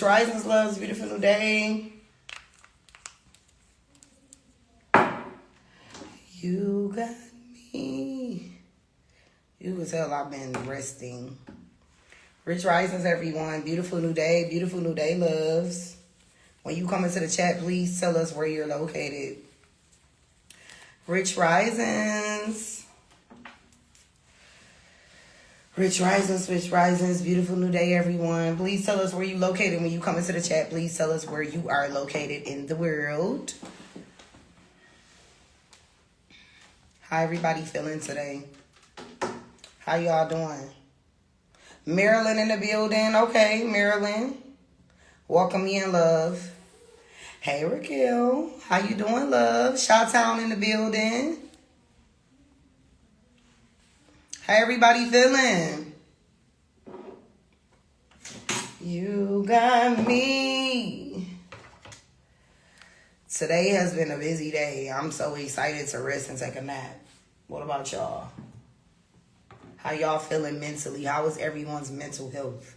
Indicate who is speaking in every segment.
Speaker 1: Rich Risings, loves, beautiful new day. You got me. You can tell I've been resting. Rich Risings, everyone. Beautiful new day, loves. When you come into the chat, please tell us where you're located. Rich Risings. Rich Risings, beautiful new day, everyone. Please tell us where you located when you come into the chat. Please tell us where you are located in the world. How everybody feeling today? How y'all doing? Marilyn in the building. Okay, Marilyn. Welcome in, love. Hey, Raquel. How you doing, love? Chi-Town in the building. How everybody feeling? You got me. Today has been a busy day. I'm so excited to rest and take a nap. What about y'all? How y'all feeling mentally? How is everyone's mental health?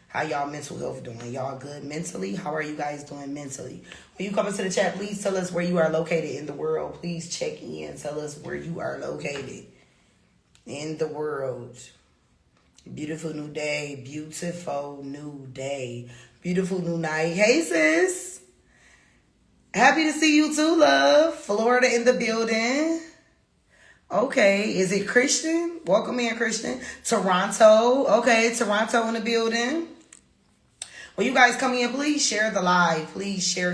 Speaker 1: How y'all mental health doing? Y'all good mentally? How are you guys doing mentally? When you come into the chat, please tell us where you are located in the world. Please check in. Tell us where you are located in the world. Beautiful new day. Beautiful new day. Beautiful new night. Hey, sis. Happy to see you too, love. Florida in the building. Okay. Is it Christian? Welcome in, Christian. Toronto. Okay. Toronto in the building. When you guys come in, please share the live. Please share.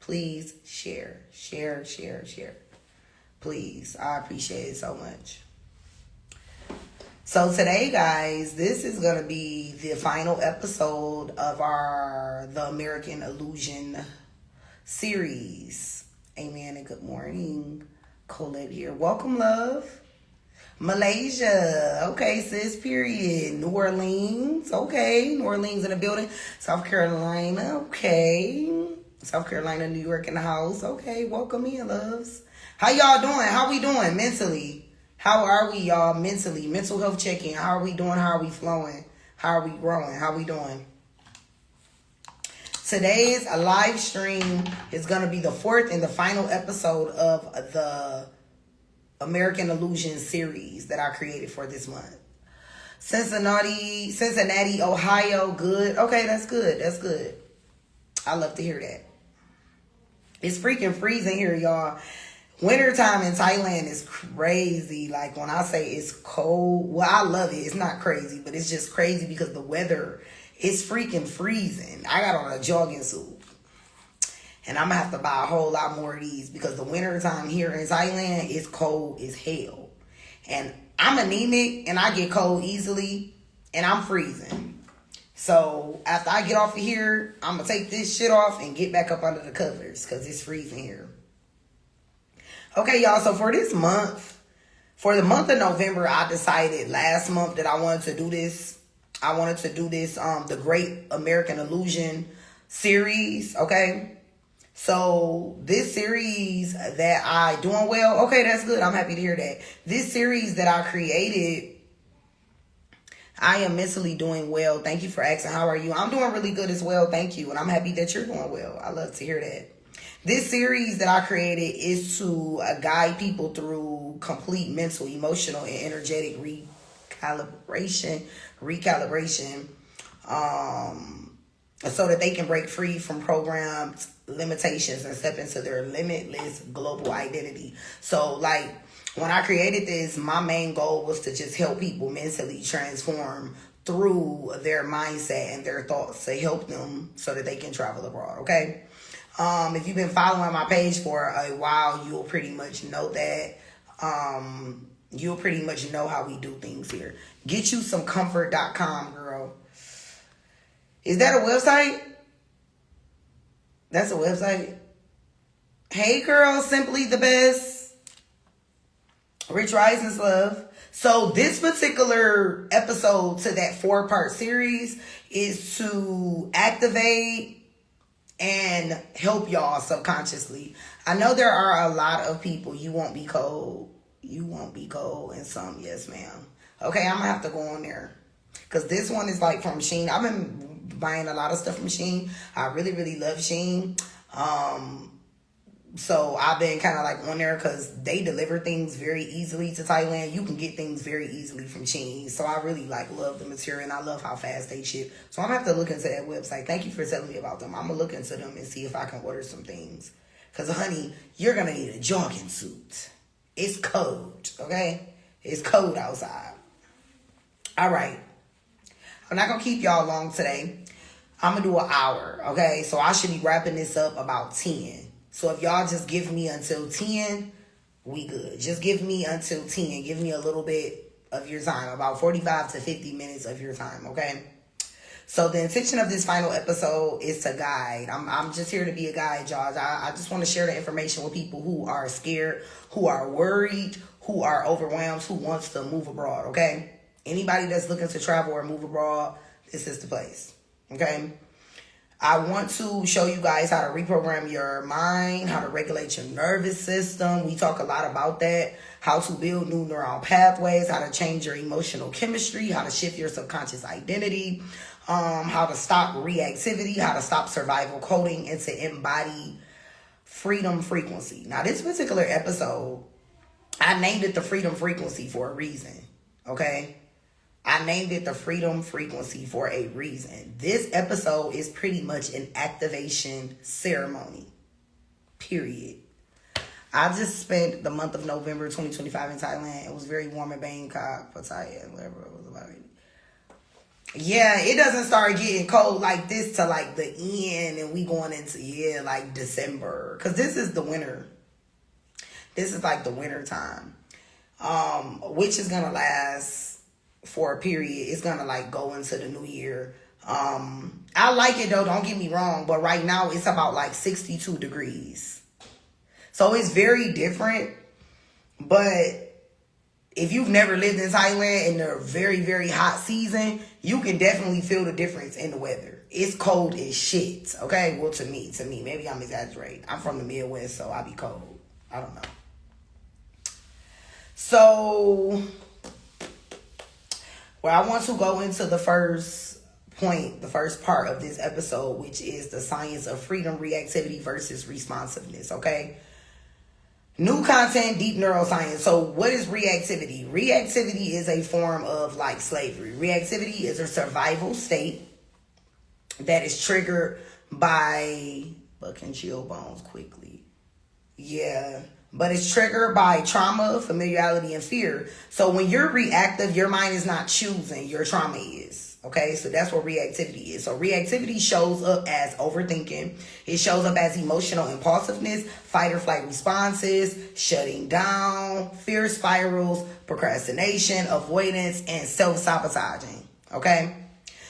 Speaker 1: Please share. Please. I appreciate it so much. So today, guys, this is going to be the final episode of the American Illusion series. Amen and good morning. Colette here. Welcome, love. Malaysia. Okay, sis, period. New Orleans. Okay, New Orleans in the building. South Carolina. Okay. South Carolina, New York in the house. Okay, welcome in, loves. How y'all doing? How we doing mentally? How are we, y'all, mentally? Mental health check-in. How are we doing? How are we flowing? How are we growing? How are we doing? Today's live stream is going to be the fourth and the final episode of the American Illusion series that I created for this month. Cincinnati, Ohio. Good. Okay, that's good. I love to hear that. It's freaking freezing here, y'all. Wintertime in Thailand is crazy. Like, when I say it's cold, well, I love it. It's not crazy, but it's just crazy because the weather is freaking freezing. I got on a jogging suit. And I'm going to have to buy a whole lot more of these because the wintertime here in Thailand is cold as hell. And I'm anemic and I get cold easily and I'm freezing. So after I get off of here, I'm going to take this shit off and get back up under the covers because it's freezing here. Okay, y'all, so for this month, for the month of November, I decided last month that I wanted to do this. I wanted to do this, the Great American Illusion series, okay? So this series that I doing well, okay, that's good. I'm happy to hear that. This series that I created, I am mentally doing well. Thank you for asking. How are you? I'm doing really good as well. Thank you. And I'm happy that you're doing well. I love to hear that. This series that I created is to guide people through complete mental, emotional, and energetic recalibration, so that they can break free from programmed limitations and step into their limitless global identity. So, like, when I created this, my main goal was to just help people mentally transform through their mindset and their thoughts to help them so that they can travel abroad, okay? If you've been following my page for a while, you'll pretty much know that. You'll pretty much know how we do things here. GetYouSomeComfort.com, girl. Is that a website? That's a website. Hey, girl, simply the best. Rich Risings, love. So this particular episode to that 4-part series is to activate and help y'all subconsciously. I know there are a lot of people. You won't be cold. You won't be cold. And some, yes, ma'am. Okay, I'm going to have to go on there. Because this one is like from Shein. I've been buying a lot of stuff from Shein. I really, really love Shein. So I've been kind of like on there because they deliver things very easily to Thailand. You can get things very easily from Shein. So I really like love the material and I love how fast they ship. So I'm going to have to look into that website. Thank you for telling me about them. I'm going to look into them and see if I can order some things. Because honey, you're going to need a jogging suit. It's cold, okay? It's cold outside. All right. I'm not going to keep y'all long today. I'm going to do an hour, okay? So I should be wrapping this up about 10. So if y'all just give me until 10, we good. Just give me until 10. Give me a little bit of your time. About 45 to 50 minutes of your time, okay? So the intention of this final episode is to guide. I'm just here to be a guide, y'all. I just want to share the information with people who are scared, who are worried, who are overwhelmed, who wants to move abroad, okay? Anybody that's looking to travel or move abroad, this is the place, okay? I want to show you guys how to reprogram your mind, how to regulate your nervous system. We talk a lot about that. How to build new neural pathways, how to change your emotional chemistry, how to shift your subconscious identity, how to stop reactivity, how to stop survival coding, and to embody freedom frequency. Now, this particular episode, I named it the freedom frequency for a reason, okay? I named it the freedom frequency for a reason. This episode is pretty much an activation ceremony, period. I just spent the month of November 2025 in Thailand. It was very warm in Bangkok, Pattaya, whatever it was about. Yeah, it doesn't start getting cold like this till like the end and we going into, like December. Because this is the winter. This is like the winter time, which is going to last for a period. It's gonna like go into the new year. I like it though, don't get me wrong, but right now it's about like 62 degrees. So it's very different. But if you've never lived in Thailand in the very, very hot season, you can definitely feel the difference in the weather. It's cold as shit, okay? Well, to me, maybe I'm exaggerating. I'm from the Midwest, so I be cold. I don't know. So well, I want to go into the first point, the first part of this episode, which is the science of freedom, reactivity versus responsiveness, okay? New content, deep neuroscience. So what is reactivity? Reactivity is a form of like slavery. Reactivity is a survival state that is triggered by bucking chill bones quickly. Yeah. But it's triggered by trauma, familiarity, and fear. So when you're reactive, your mind is not choosing, your trauma is. Okay, so that's what reactivity is. So reactivity shows up as overthinking. It shows up as emotional impulsiveness, fight or flight responses, shutting down, fear spirals, procrastination, avoidance, and self-sabotaging. Okay?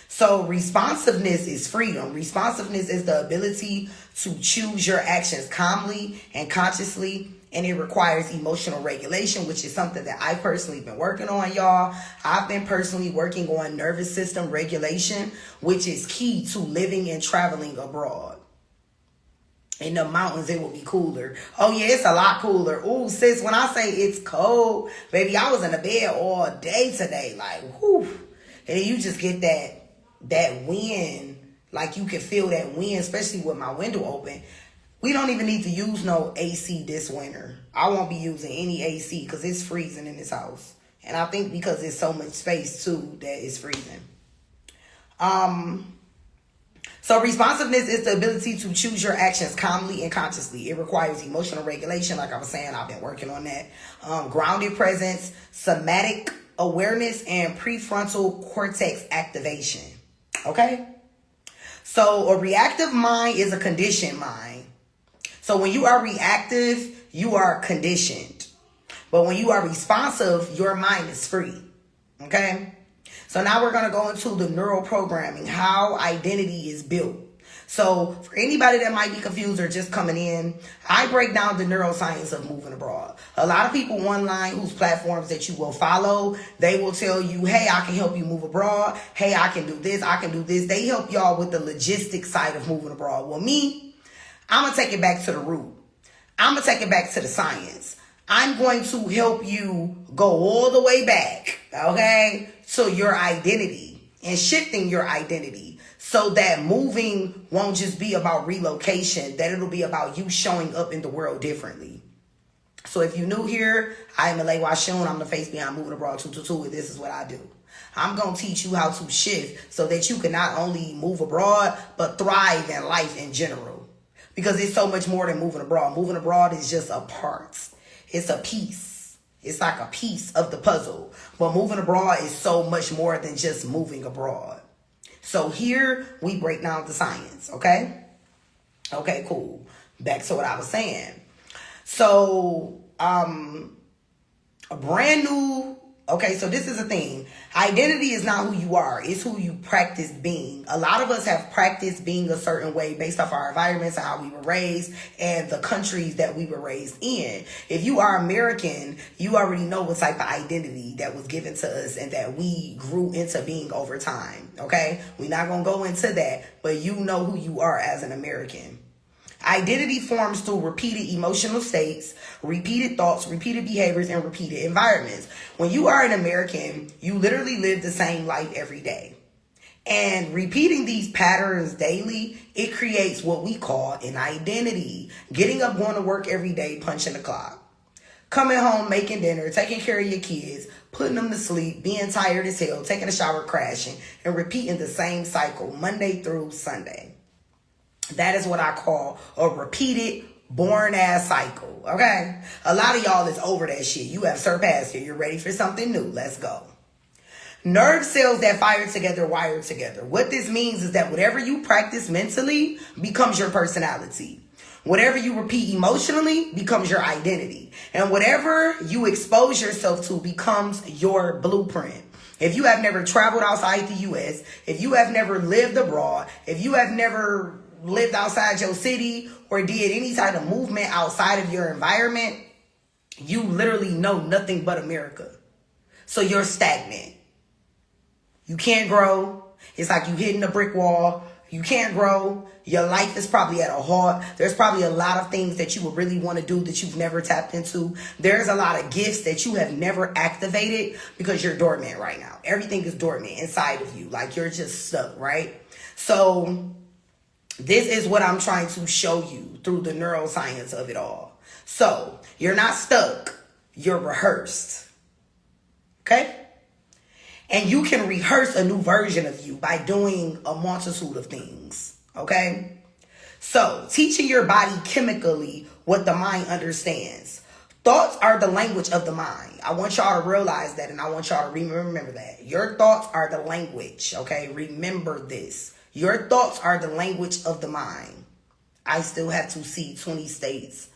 Speaker 1: So responsiveness is freedom. Responsiveness is the ability to choose your actions calmly and consciously, and it requires emotional regulation, which is something that I've personally been working on, y'all. I've been personally working on nervous system regulation, which is key to living and traveling abroad. In the mountains, it will be cooler. Oh, yeah, it's a lot cooler. Ooh, sis, when I say it's cold, baby, I was in the bed all day today. Like, whew. And you just get that wind. Like, you can feel that wind, especially with my window open. We don't even need to use no AC this winter. I won't be using any AC because it's freezing in this house. And I think because there's so much space, too, that it's freezing. So responsiveness is the ability to choose your actions calmly and consciously. It requires emotional regulation. Like I was saying, I've been working on that. Grounded presence, somatic awareness, and prefrontal cortex activation. Okay? So a reactive mind is a conditioned mind. So when you are reactive, you are conditioned. But when you are responsive, your mind is free. Okay? So now we're going to go into the neural programming, how identity is built. So for anybody that might be confused or just coming in, I break down the neuroscience of moving abroad. A lot of people online whose platforms that you will follow, they will tell you, hey, I can help you move abroad. Hey, I can do this. I can do this. They help y'all with the logistic side of moving abroad. Well, me, I'm going to take it back to the root. I'm going to take it back to the science. I'm going to help you go all the way back, okay, to your identity. and shifting your identity so that moving won't just be about relocation, that it'll be about you showing up in the world differently. So if you're new here, I am Malay Washun. I'm the face behind Moving Abroad 222, and this is what I do. I'm going to teach you how to shift so that you can not only move abroad, but thrive in life in general. Because it's so much more than moving abroad. Moving abroad is just a part. It's a piece. It's like a piece of the puzzle. But moving abroad is so much more than just moving abroad. So here we break down the science, okay? Okay, cool. Back to what I was saying. So, a brand new, okay, so this is the thing. Identity is not who you are. It's who you practice being. A lot of us have practiced being a certain way based off our environments and how we were raised and the countries that we were raised in. If you are American, you already know what type of identity that was given to us and that we grew into being over time, okay? We're not going to go into that, but you know who you are as an American. Identity forms through repeated emotional states, repeated thoughts, repeated behaviors, and repeated environments. When you are an American, you literally live the same life every day. And repeating these patterns daily, it creates what we call an identity. Getting up, going to work every day, punching the clock. Coming home, making dinner, taking care of your kids, putting them to sleep, being tired as hell, taking a shower, crashing, and repeating the same cycle Monday through Sunday. That is what I call a repeated, boring-ass cycle, okay? A lot of y'all is over that shit. You have surpassed it. You're ready for something new. Let's go. Nerve cells that fire together, wire together. What this means is that whatever you practice mentally becomes your personality. Whatever you repeat emotionally becomes your identity. And whatever you expose yourself to becomes your blueprint. If you have never traveled outside the U.S., if you have never lived abroad, if you have never lived outside your city or did any type of movement outside of your environment, you literally know nothing but America. So you're stagnant. You can't grow. It's like you hitting a brick wall. You can't grow. Your life is probably at a halt. There's probably a lot of things that you would really want to do that you've never tapped into. There's a lot of gifts that you have never activated because you're dormant right now. Everything is dormant inside of you. Like you're just stuck, right? So this is what I'm trying to show you through the neuroscience of it all. So you're not stuck. You're rehearsed. Okay? And you can rehearse a new version of you by doing a multitude of things. Okay? So teaching your body chemically what the mind understands. Thoughts are the language of the mind. I want y'all to realize that, and I want y'all to remember that. Your thoughts are the language. Okay? Remember this. Your thoughts are the language of the mind. I still have to see 20 states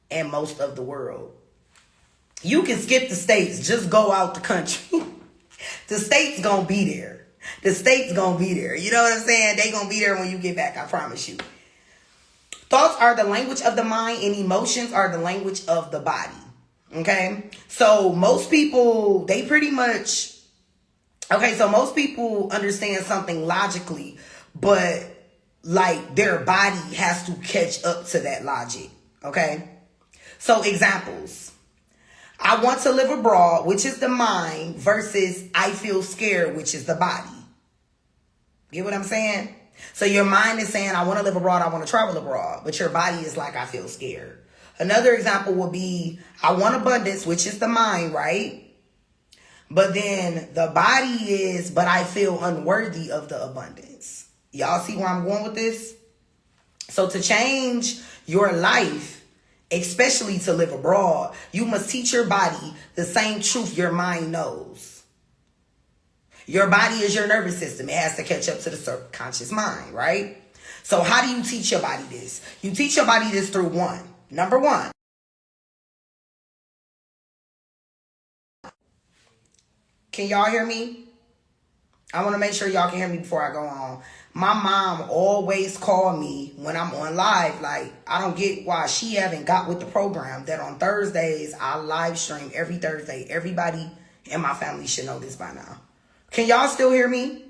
Speaker 1: and most of the world. You can skip the states. Just go out the country. The state's gonna be there. The state's gonna be there. You know what I'm saying? They gonna be there when you get back. I promise you. Thoughts are the language of the mind and emotions are the language of the body. Okay? So most people, they pretty much... Okay, so most people understand something logically, but like their body has to catch up to that logic. Okay? So examples. I want to live abroad, which is the mind, versus I feel scared, which is the body. Get what I'm saying? So your mind is saying, I want to live abroad, I want to travel abroad. But your body is like, I feel scared. Another example would be, I want abundance, which is the mind, right? But then the body is, but I feel unworthy of the abundance. Y'all see where I'm going with this? So to change your life, especially to live abroad, you must teach your body the same truth your mind knows. Your body is your nervous system. It has to catch up to the subconscious mind, right? So how do you teach your body this? You teach your body this through number one. Can y'all hear me? I want to make sure y'all can hear me before I go on. My mom always called me when I'm on live. Like, I don't get why she haven't got with the program that on Thursdays, I live stream every Thursday. Everybody in my family should know this by now. Can y'all still hear me?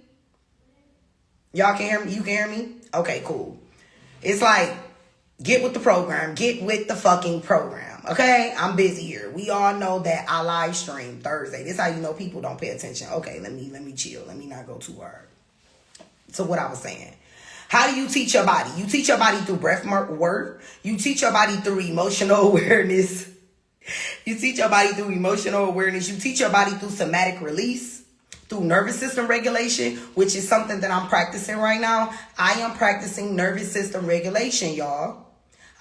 Speaker 1: Y'all can hear me? You can hear me? Okay, cool. It's like, get with the program. Get with the fucking program. Okay, I'm busy here. We all know that I live stream Thursday. This is how you know people don't pay attention. Okay, let me chill. Let me not go too hard. So what I was saying. How do you teach your body? You teach your body through breath work. You teach your body through emotional awareness. You teach your body through emotional awareness. You teach your body through somatic release, through nervous system regulation, which is something that I'm practicing right now. I am practicing nervous system regulation, y'all.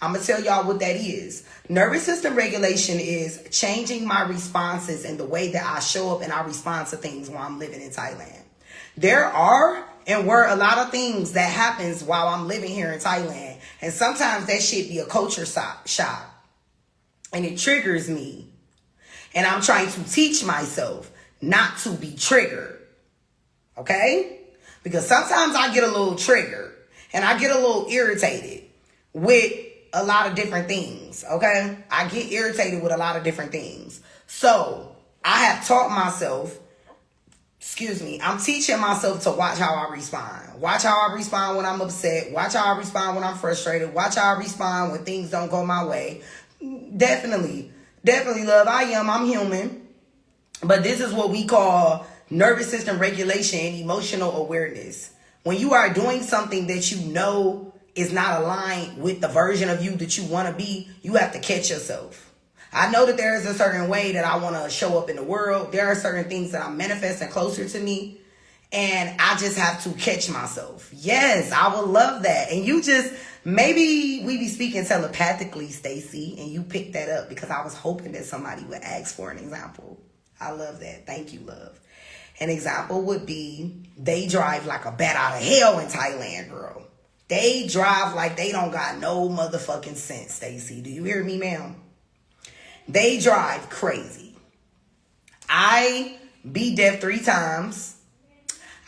Speaker 1: I'm going to tell y'all what that is. Nervous system regulation is changing my responses and the way that I show up and I respond to things while I'm living in Thailand. There are and were a lot of things that happens while I'm living here in Thailand. And sometimes that shit be a culture shock. And it triggers me. And I'm trying to teach myself not to be triggered. Okay? Because sometimes I get a little triggered. And I get a little irritated with a lot of different things. Okay? I get irritated with a lot of different things. So I have taught myself, I'm teaching myself to watch how I respond. Watch how I respond when I'm upset. Watch how I respond when I'm frustrated. Watch how I respond when things don't go my way. Definitely, love. I'm human. But this is what we call nervous system regulation and emotional awareness. When you are doing something that you know is not aligned with the version of you that you want to be, you have to catch yourself. I know that there is a certain way that I want to show up in the world. There are certain things that I'm manifesting closer to me. And I just have to catch myself. Yes, I would love that. And you just, maybe we be speaking telepathically, Stacey, and you picked that up because I was hoping that somebody would ask for an example. I love that. Thank you, love. An example would be, they drive like a bat out of hell in Thailand, girl. They drive like they don't got no motherfucking sense, Stacey. Do you hear me, ma'am? They drive crazy. I be deaf 3 times.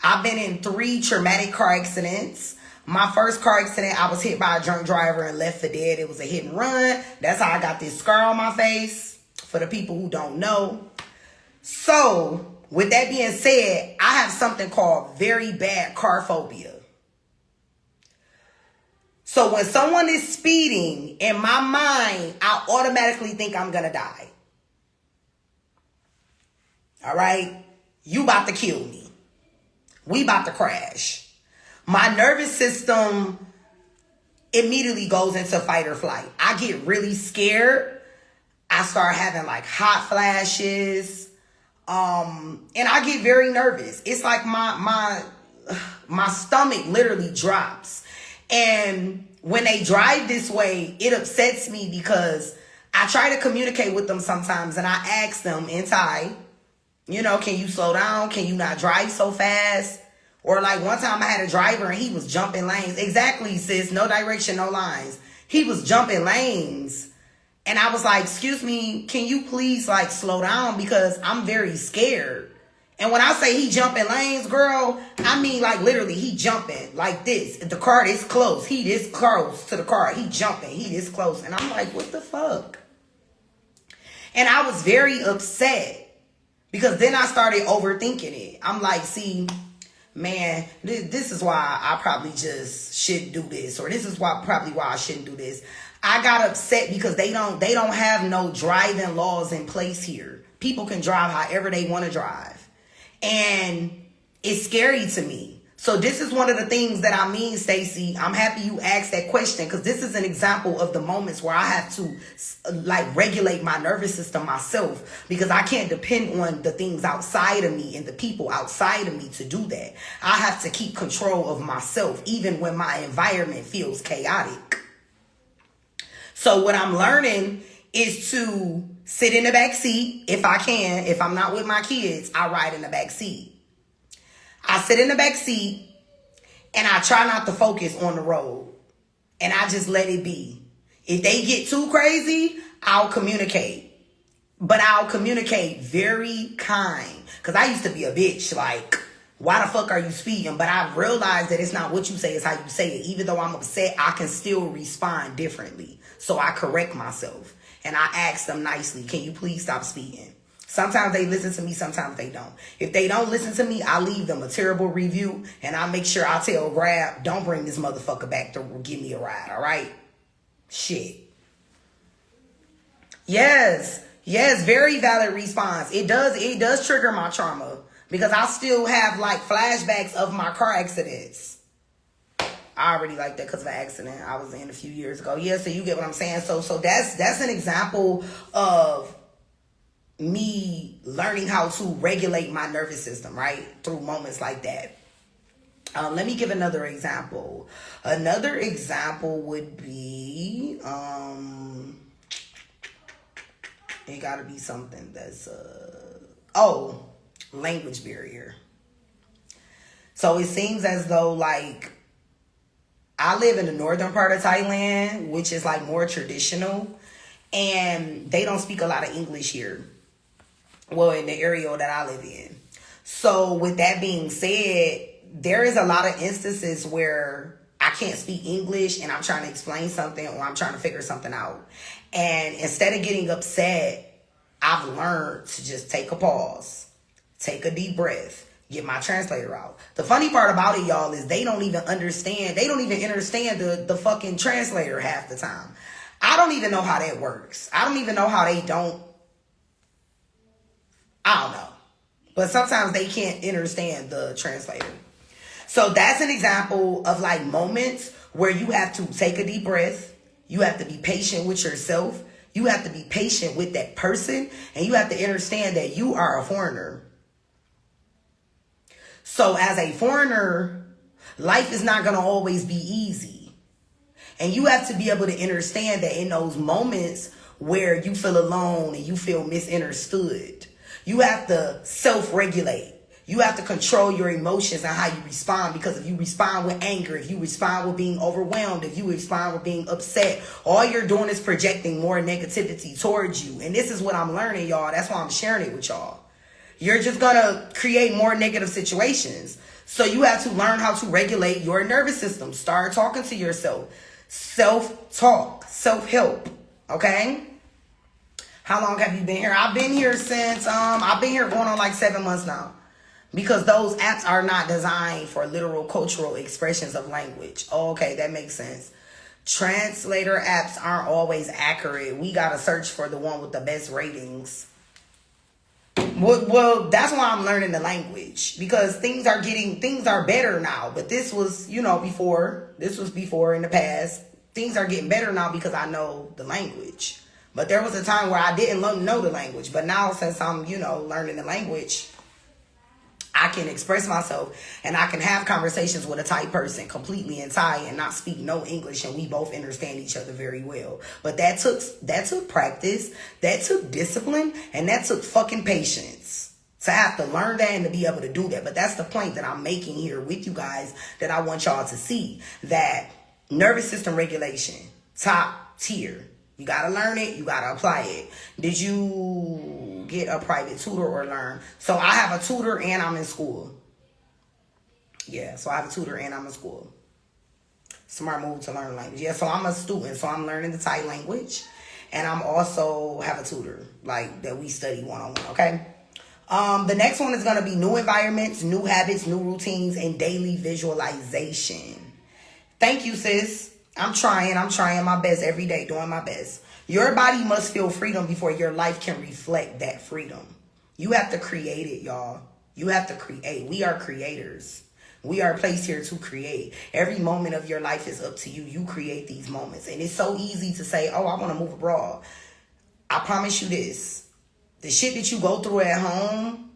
Speaker 1: I've been in 3 traumatic car accidents. My first car accident, I was hit by a drunk driver and left for dead. It was a hit and run. That's how I got this scar on my face, for the people who don't know. So, with that being said, I have something called very bad car phobia. So when someone is speeding, in my mind, I automatically think I'm going to die. All right? You about to kill me. We about to crash. My nervous system immediately goes into fight or flight. I get really scared. I start having like hot flashes. And I get very nervous. It's like my stomach literally drops. And when they drive this way, it upsets me because I try to communicate with them sometimes and I ask them in Thai, can you slow down? Can you not drive so fast? Or like one time I had a driver and he was jumping lanes. Exactly, sis. No direction, no lines. He was jumping lanes. And I was like, excuse me, can you please like slow down? Because I'm very scared. And when I say he jumping lanes, girl, I mean like literally he jumping like this. The car is close. He this close to the car. He jumping. He this close. And I'm like, what the fuck? And I was very upset because then I started overthinking it. I'm like, see, man, this is why I probably just shouldn't do this. Or this is probably why I shouldn't do this. I got upset because they don't have no driving laws in place here. People can drive however they want to drive. And it's scary to me. So this is one of the things that I mean, Stacey. I'm happy you asked that question because this is an example of the moments where I have to like regulate my nervous system myself because I can't depend on the things outside of me and the people outside of me to do that. I have to keep control of myself even when my environment feels chaotic. So what I'm learning is to sit in the back seat if I can. If I'm not with my kids, I ride in the back seat. I sit in the back seat and I try not to focus on the road. And I just let it be. If they get too crazy, I'll communicate. But I'll communicate very kind. Because I used to be a bitch. Like, why the fuck are you speeding? But I realized that it's not what you say, it's how you say it. Even though I'm upset, I can still respond differently. So I correct myself. And I ask them nicely, can you please stop speeding? Sometimes they listen to me, sometimes they don't. If they don't listen to me, I leave them a terrible review. And I make sure I tell Grab, don't bring this motherfucker back to give me a ride, all right? Shit. Yes. Yes, very valid response. It does trigger my trauma because I still have like flashbacks of my car accidents. I already like that because of an accident I was in a few years ago. Yeah, so you get what I'm saying. So that's an example of me learning how to regulate my nervous system, right? Through moments like that. Let me give another example. Another example would be, it gotta be something that's, language barrier. So it seems as though like, I live in the northern part of Thailand, which is like more traditional, and they don't speak a lot of English here. Well, in the area that I live in. So with that being said, there is a lot of instances where I can't speak English and I'm trying to explain something or I'm trying to figure something out. And instead of getting upset, I've learned to just take a pause, take a deep breath, get my translator out. The funny part about it, y'all, is they don't even understand. They don't even understand the fucking translator half the time. I don't even know how that works. I don't even know how they don't. I don't know. But sometimes they can't understand the translator. So that's an example of like moments where you have to take a deep breath. You have to be patient with yourself. You have to be patient with that person. And you have to understand that you are a foreigner. So as a foreigner, life is not going to always be easy. And you have to be able to understand that in those moments where you feel alone and you feel misunderstood, you have to self-regulate. You have to control your emotions and how you respond, because if you respond with anger, if you respond with being overwhelmed, if you respond with being upset, all you're doing is projecting more negativity towards you. And this is what I'm learning, y'all. That's why I'm sharing it with y'all. You're just going to create more negative situations. So you have to learn how to regulate your nervous system. Start talking to yourself. Self-talk, self-help. Okay? How long have you been here? I've been here since, I've been here going on like 7 months now. Because those apps are not designed for literal cultural expressions of language. Oh, okay, that makes sense. Translator apps aren't always accurate. We got to search for the one with the best ratings. Well, that's why I'm learning the language, because things are better now. But this was, before in the past. Things are getting better now because I know the language. But there was a time where I didn't know the language. But now since I'm, learning the language, I can express myself and I can have conversations with a Thai person completely in Thai and not speak no English, and we both understand each other very well. But that took practice, that took discipline, and that took fucking patience to have to learn that and to be able to do that. But that's the point that I'm making here with you guys, that I want y'all to see, that nervous system regulation, top tier. You got to learn it. You got to apply it. Did you get a private tutor or learn? So I have a tutor and I'm in school. Yeah, so I have a tutor and I'm in school. Smart move to learn language. Yeah, so I'm a student. So I'm learning the Thai language. And I'm also have a tutor, like, that we study one-on-one, okay? The next one is going to be new environments, new habits, new routines, and daily visualization. Thank you, sis. I'm trying my best every day, doing my best. Your body must feel freedom before your life can reflect that freedom. You have to create it, y'all. You have to create. We are creators. We are placed here to create. Every moment of your life is up to you. You create these moments. And it's so easy to say, oh, I want to move abroad. I promise you this. The shit that you go through at home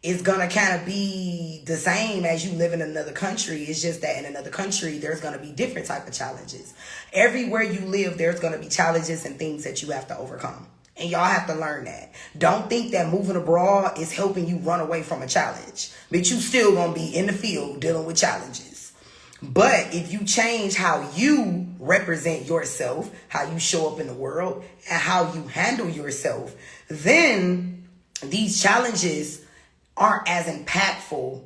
Speaker 1: is going to kind of be the same as you live in another country. It's just that in another country, there's going to be different type of challenges. Everywhere you live, there's going to be challenges and things that you have to overcome. And y'all have to learn that. Don't think that moving abroad is helping you run away from a challenge. But you still going to be in the field dealing with challenges. But if you change how you represent yourself, how you show up in the world, and how you handle yourself, then these challenges aren't as impactful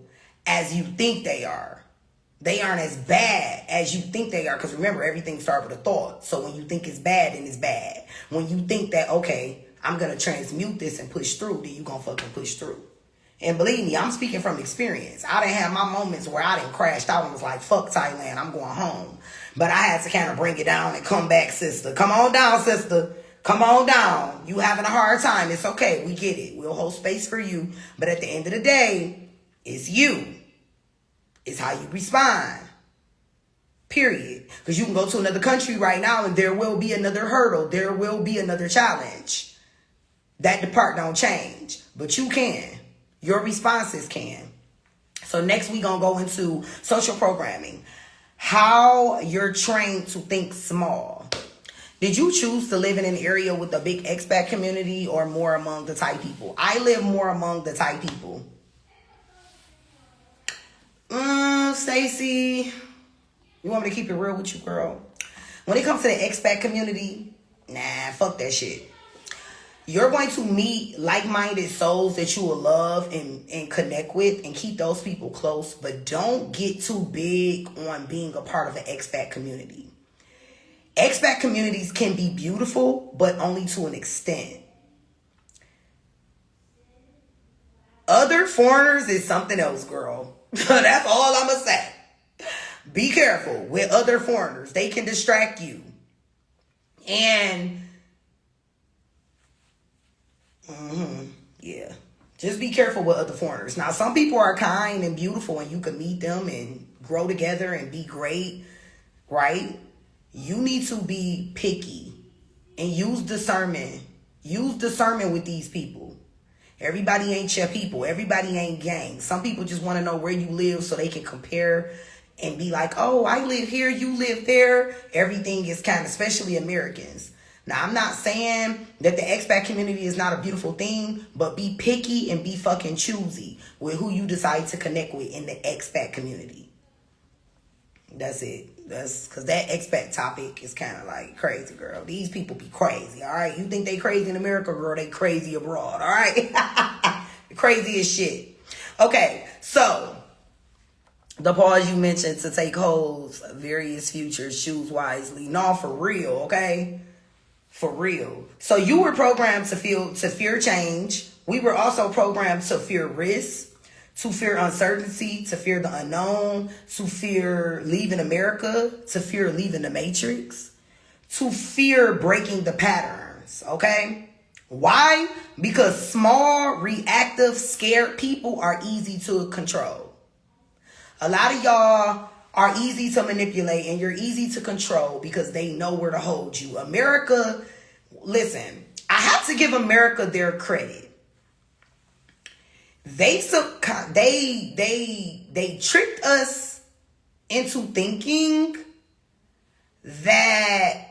Speaker 1: as you think they are. They aren't as bad as you think they are. Because remember, everything starts with a thought. So when you think it's bad, then it's bad. When you think that, okay, I'm going to transmute this and push through, then you're going to fucking push through. And believe me, I'm speaking from experience. I didn't have my moments where I didn't crashed out and was like, fuck Thailand, I'm going home. But I had to kind of bring it down and come back, sister. Come on down, sister. Come on down. You having a hard time. It's okay. We get it. We'll hold space for you. But at the end of the day, it's you. It's how you respond. Period. Because you can go to another country right now and there will be another hurdle. There will be another challenge. That part don't change. But you can. Your responses can. So next we going to go into social programming. How you're trained to think small. Did you choose to live in an area with a big expat community or more among the Thai people? I live more among the Thai people. Stacey, you want me to keep it real with you, girl? When it comes to the expat community, nah, fuck that shit. You're going to meet like-minded souls that you will love and connect with and keep those people close, but don't get too big on being a part of an expat community. Expat communities can be beautiful, but only to an extent. Other foreigners is something else, girl. That's all I'm going to say. Be careful with other foreigners. They can distract you. And, yeah. Just be careful with other foreigners. Now, some people are kind and beautiful and you can meet them and grow together and be great, right? You need to be picky and use discernment. Use discernment with these people. Everybody ain't your people. Everybody ain't gang. Some people just want to know where you live so they can compare and be like, oh, I live here, you live there. Everything is kind of, especially Americans. Now, I'm not saying that the expat community is not a beautiful thing, but be picky and be fucking choosy with who you decide to connect with in the expat community. That's it. That's because that expat topic is kind of like crazy, girl. These people be crazy, all right? You think they crazy in America, girl, they crazy abroad, all right? Crazy as shit. Okay, so the pause you mentioned to take holds, various futures, choose wisely. No, for real, okay? For real. So you were programmed to fear change. We were also programmed to fear risk, to fear uncertainty, to fear the unknown, to fear leaving America, to fear leaving the matrix, to fear breaking the patterns, okay? Why? Because small, reactive, scared people are easy to control. A lot of y'all are easy to manipulate and you're easy to control because they know where to hold you. America, listen, I have to give America their credit. They tricked us into thinking that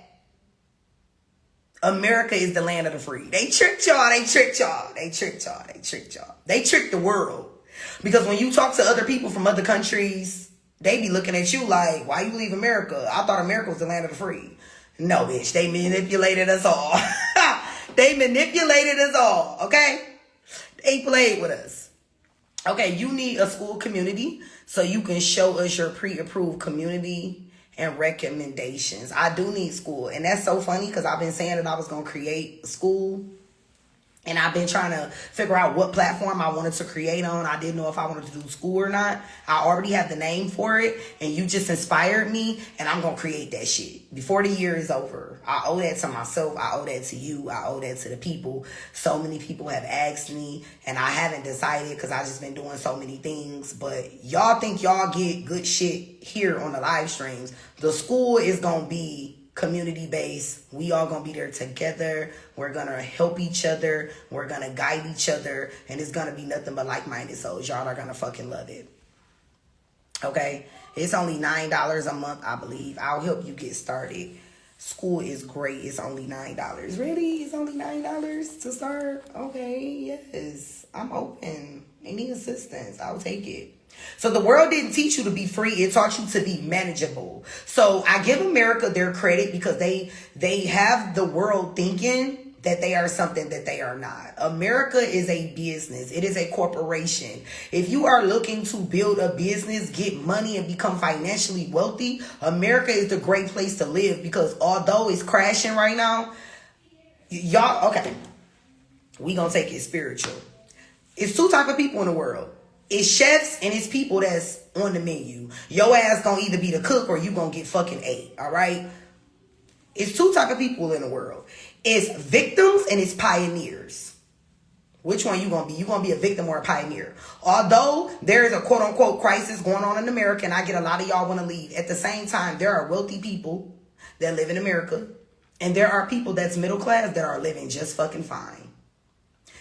Speaker 1: America is the land of the free. They tricked y'all. They tricked the world. Because when you talk to other people from other countries, they be looking at you like, why you leave America? I thought America was the land of the free. No, bitch. They manipulated us all. They manipulated us all. Okay? They played with us. Okay, you need a school community so you can show us your pre-approved community and recommendations. I do need school. And that's so funny because I've been saying that I was going to create a school. And I've been trying to figure out what platform I wanted to create on. I didn't know if I wanted to do school or not. I already have the name for it. And you just inspired me. And I'm going to create that shit before the year is over. I owe that to myself. I owe that to you. I owe that to the people. So many people have asked me. And I haven't decided because I've just been doing so many things. But y'all think y'all get good shit here on the live streams. The school is going to be community based. We all gonna be there together. We're gonna help each other. We're gonna guide each other. And it's gonna be nothing but like-minded souls. Y'all are gonna fucking love it. Okay? It's only $9 a month, I believe. I'll help you get started. School is great. It's only $9. Really? It's only $9 to start? Okay, yes. I'm open. Any assistance, I'll take it. So the world didn't teach you to be free. It taught you to be manageable. So I give America their credit because they have the world thinking that they are something that they are not. America is a business. It is a corporation. If you are looking to build a business, get money, and become financially wealthy, America is the great place to live because although it's crashing right now, y'all, okay, we gonna take it spiritual. It's two types of people in the world. It's chefs and it's people that's on the menu. Your ass gonna either be the cook or you gonna get fucking ate, all right? It's two types of people in the world. It's victims and it's pioneers. Which one you gonna be? You gonna be a victim or a pioneer? Although there is a quote unquote crisis going on in America, and I get a lot of y'all want to leave. At the same time, there are wealthy people that live in America, and there are people that's middle class that are living just fucking fine.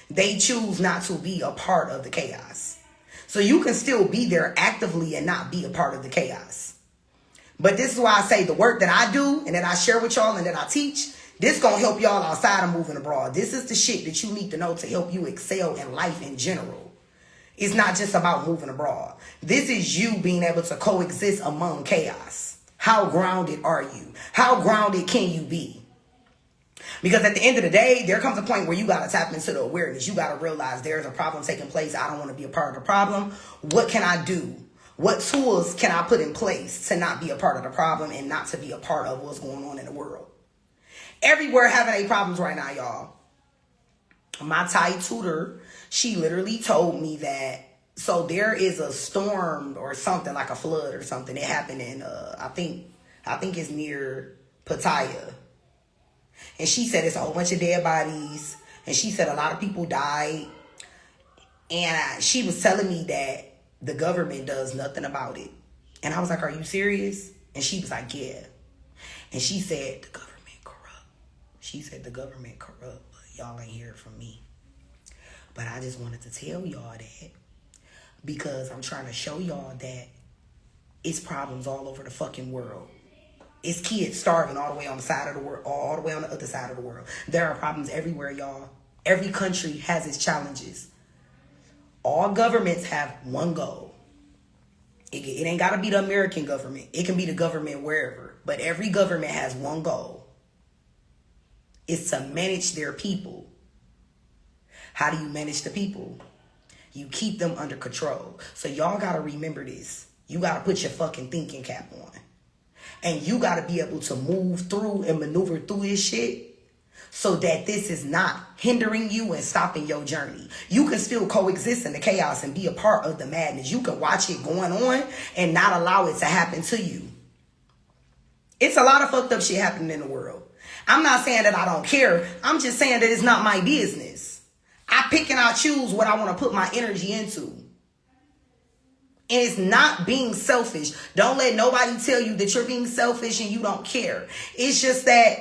Speaker 1: They choose not to be a part of the chaos. So you can still be there actively and not be a part of the chaos. But this is why I say the work that I do and that I share with y'all and that I teach, this gonna help y'all outside of moving abroad. This is the shit that you need to know to help you excel in life in general. It's not just about moving abroad. This is you being able to coexist among chaos. How grounded are you? How grounded can you be? Because at the end of the day, there comes a point where you got to tap into the awareness. You got to realize there's a problem taking place. I don't want to be a part of the problem. What can I do? What tools can I put in place to not be a part of the problem and not to be a part of what's going on in the world? Everywhere having a problems right now, y'all. My Thai tutor, she literally told me that, so there is a storm or something like a flood or something. It happened in, I think it's near Pattaya. And she said it's a whole bunch of dead bodies. And she said a lot of people died. And she was telling me that the government does nothing about it. And I was like, are you serious? And she was like, yeah. And she said, the government corrupt. She said, the government corrupt, but y'all ain't hear it from me. But I just wanted to tell y'all that because I'm trying to show y'all that it's problems all over the fucking world. It's kids starving all the way on the side of the world, all the way on the other side of the world. There are problems everywhere, y'all. Every country has its challenges. All governments have one goal. It ain't got to be the American government. It can be the government wherever. But every government has one goal. It's to manage their people. How do you manage the people? You keep them under control. So y'all got to remember this. You got to put your fucking thinking cap on. And you got to be able to move through and maneuver through this shit so that this is not hindering you and stopping your journey. You can still coexist in the chaos and be a part of the madness. You can watch it going on and not allow it to happen to you. It's a lot of fucked up shit happening in the world. I'm not saying that I don't care. I'm just saying that it's not my business. I pick and I choose what I want to put my energy into. And it's not being selfish. Don't let nobody tell you that you're being selfish and you don't care. It's just that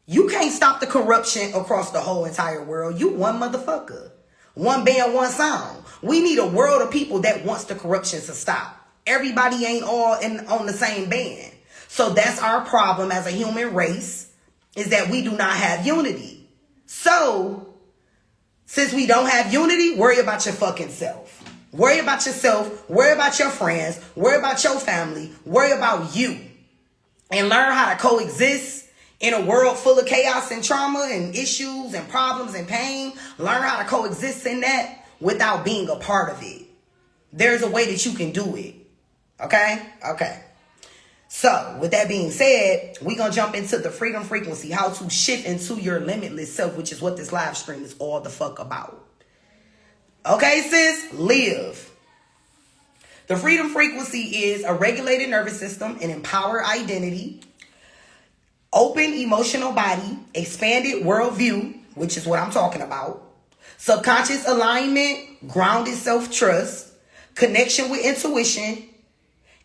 Speaker 1: you can't stop the corruption across the whole entire world. You one motherfucker. One band, one sound. We need a world of people that wants the corruption to stop. Everybody ain't all on the same band. So that's our problem as a human race, is that we do not have unity. So, since we don't have unity, worry about your fucking self. Worry about yourself, worry about your friends, worry about your family, worry about you. And learn how to coexist in a world full of chaos and trauma and issues and problems and pain. Learn how to coexist in that without being a part of it. There's a way that you can do it. Okay? Okay. So, with that being said, we're going to jump into the freedom frequency, how to shift into your limitless self, which is what this live stream is all the fuck about. Okay, sis, live. The freedom frequency is a regulated nervous system, an empowered identity, open emotional body, expanded worldview, which is what I'm talking about, subconscious alignment, grounded self-trust, connection with intuition,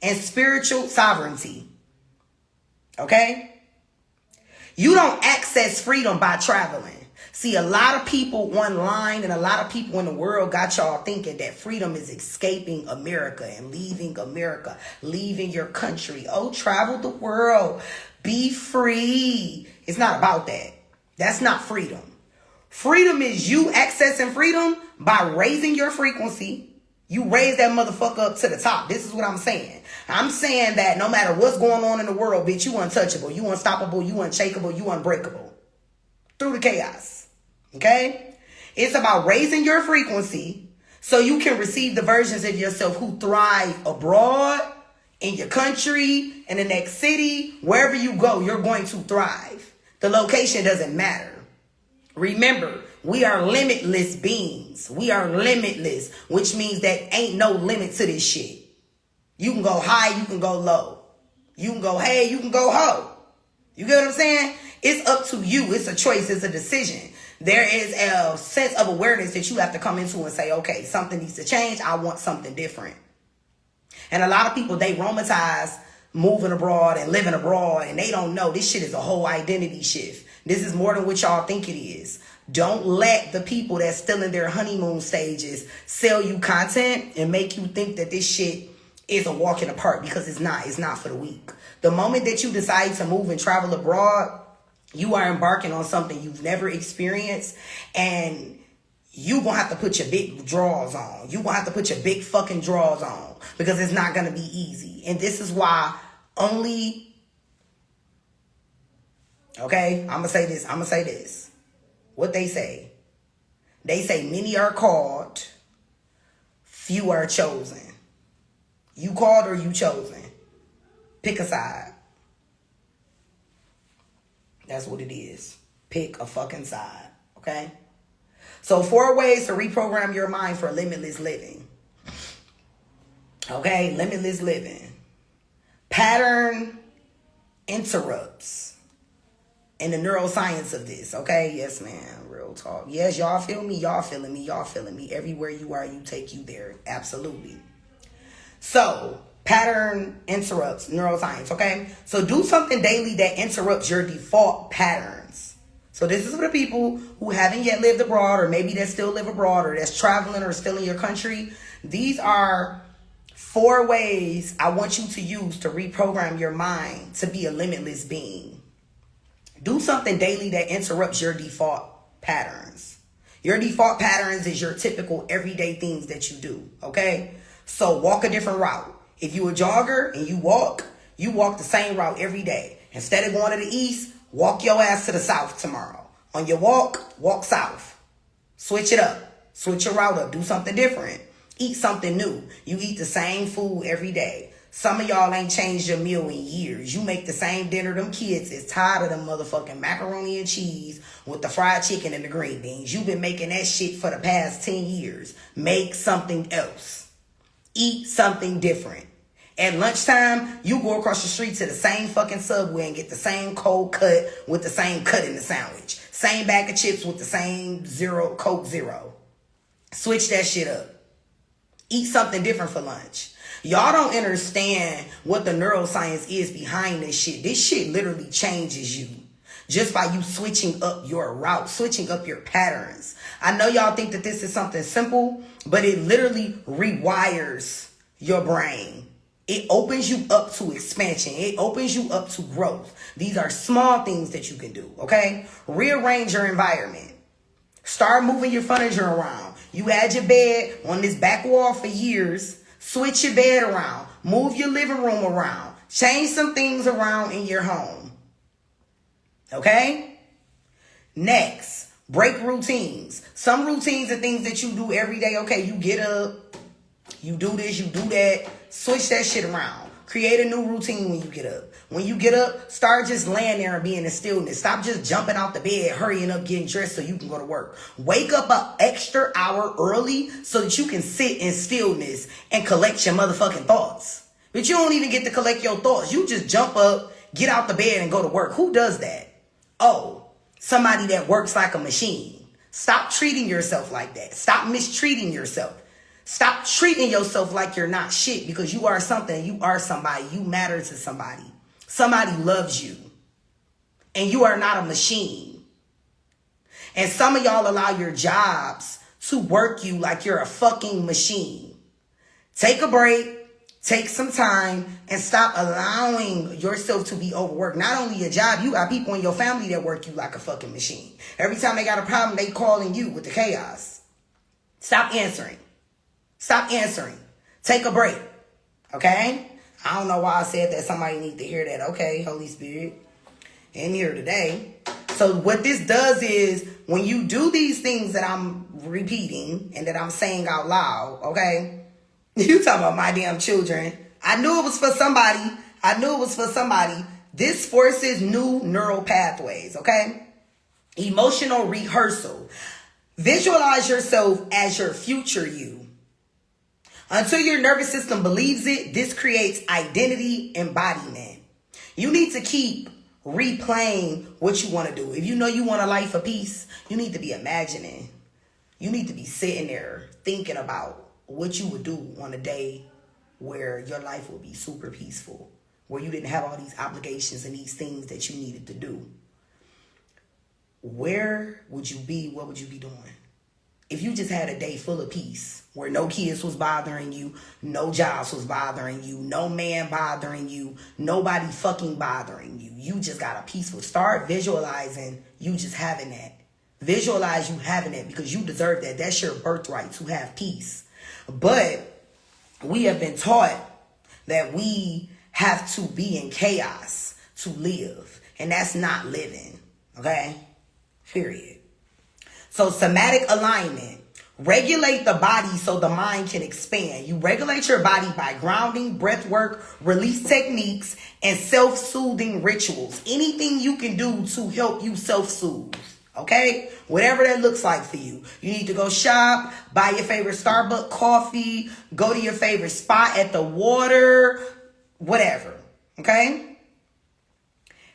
Speaker 1: and spiritual sovereignty. Okay? You don't access freedom by traveling. See, a lot of people online and a lot of people in the world got y'all thinking that freedom is escaping America and leaving your country. Oh, travel the world. Be free. It's not about that. That's not freedom. Freedom is you accessing freedom by raising your frequency. You raise that motherfucker up to the top. This is what I'm saying. I'm saying that no matter what's going on in the world, bitch, you untouchable, you unstoppable, you unshakable, you unbreakable. Through the chaos. Okay? It's about raising your frequency so you can receive the versions of yourself who thrive abroad, in your country, in the next city. Wherever you go, you're going to thrive. The location doesn't matter. Remember, we are limitless beings. We are limitless, which means that ain't no limit to this shit. You can go high, you can go low. You can go hey, you can go ho. You get what I'm saying? It's up to you. It's a choice. It's a decision. There is a sense of awareness that you have to come into and say, okay, something needs to change. I want something different. And a lot of people, they romanticize moving abroad and living abroad, and they don't know this shit is a whole identity shift. This is more than what y'all think it is. Don't let the people that's still in their honeymoon stages sell you content and make you think that this shit is a walk in the park, because it's not. It's not for the weak. The moment that you decide to move and travel abroad, you are embarking on something you've never experienced, and you gonna have to put your big drawers on. You gonna have to put your big fucking drawers on, because it's not gonna be easy. And this is why only, okay, I'm gonna say this. What they say many are called, few are chosen. You called or you chosen. Pick a side. That's what it is. Pick a fucking side. Okay? So 4 ways to reprogram your mind for limitless living. Okay? Limitless living. Pattern interrupts. And the neuroscience of this. Okay? Yes, ma'am. Real talk. Yes, y'all feel me? Y'all feeling me? Y'all feeling me? Everywhere you are, you take you there. Absolutely. So, pattern interrupts, neuroscience, okay? So do something daily that interrupts your default patterns. So this is for the people who haven't yet lived abroad, or maybe that still live abroad, or that's traveling or still in your country. These are 4 ways I want you to use to reprogram your mind to be a limitless being. Do something daily that interrupts your default patterns. Your default patterns is your typical everyday things that you do, okay? So walk a different route. If you a jogger and you walk the same route every day. Instead of going to the east, walk your ass to the south tomorrow. On your walk south. Switch it up. Switch your route up. Do something different. Eat something new. You eat the same food every day. Some of y'all ain't changed your meal in years. You make the same dinner. Them kids is tired of them motherfucking macaroni and cheese with the fried chicken and the green beans. You've been making that shit for the past 10 years. Make something else. Eat something different. At lunchtime, you go across the street to the same fucking Subway and get the same cold cut with the same cut in the sandwich. Same bag of chips with the same Coke Zero. Switch that shit up. Eat something different for lunch. Y'all don't understand what the neuroscience is behind this shit. This shit literally changes you just by you switching up your route, switching up your patterns. I know y'all think that this is something simple, but it literally rewires your brain. It opens you up to expansion. It opens you up to growth. These are small things that you can do, okay? Rearrange your environment. Start moving your furniture around. You had your bed on this back wall for years. Switch your bed around. Move your living room around. Change some things around in your home. Okay? Next, break routines. Some routines are things that you do every day. Okay, you get up, you do this, you do that. Switch that shit around. Create a new routine when you get up. When you get up, start just laying there and being in stillness. Stop just jumping out the bed, hurrying up, getting dressed so you can go to work. Wake up an extra hour early so that you can sit in stillness and collect your motherfucking thoughts. But you don't even get to collect your thoughts. You just jump up, get out the bed, and go to work. Who does that? Oh, somebody that works like a machine. Stop treating yourself like that. Stop mistreating yourself. Stop treating yourself like you're not shit, because you are something. You are somebody. You matter to somebody. Somebody loves you. And you are not a machine. And some of y'all allow your jobs to work you like you're a fucking machine. Take a break. Take some time and stop allowing yourself to be overworked. Not only your job, you got people in your family that work you like a fucking machine. Every time they got a problem, they calling you with the chaos. Stop answering. Stop answering. Take a break. Okay? I don't know why I said that. Somebody need to hear that. Okay, Holy Spirit, in here today. So what this does is, when you do these things that I'm repeating and that I'm saying out loud, okay? You talking about my damn children. I knew it was for somebody. This forces new neural pathways, okay? Emotional rehearsal. Visualize yourself as your future you. Until your nervous system believes it, this creates identity embodiment. You need to keep replaying what you want to do. If you know you want a life of peace, you need to be imagining. You need to be sitting there thinking about what you would do on a day where your life will be super peaceful, where you didn't have all these obligations and these things that you needed to do. Where would you be? What would you be doing? If you just had a day full of peace, where no kids was bothering you, no jobs was bothering you, no man bothering you, nobody fucking bothering you. You just got a peaceful start visualizing you just having that. Visualize you having it because you deserve that. That's your birthright to have peace. But we have been taught that we have to be in chaos to live. And that's not living. Okay? Period. So somatic alignment. Regulate the body so the mind can expand. You regulate your body by grounding, breath work, release techniques, and self-soothing rituals. Anything you can do to help you self-soothe. Okay? Whatever that looks like for you. You need to go shop, buy your favorite Starbucks coffee, go to your favorite spot at the water, whatever. Okay?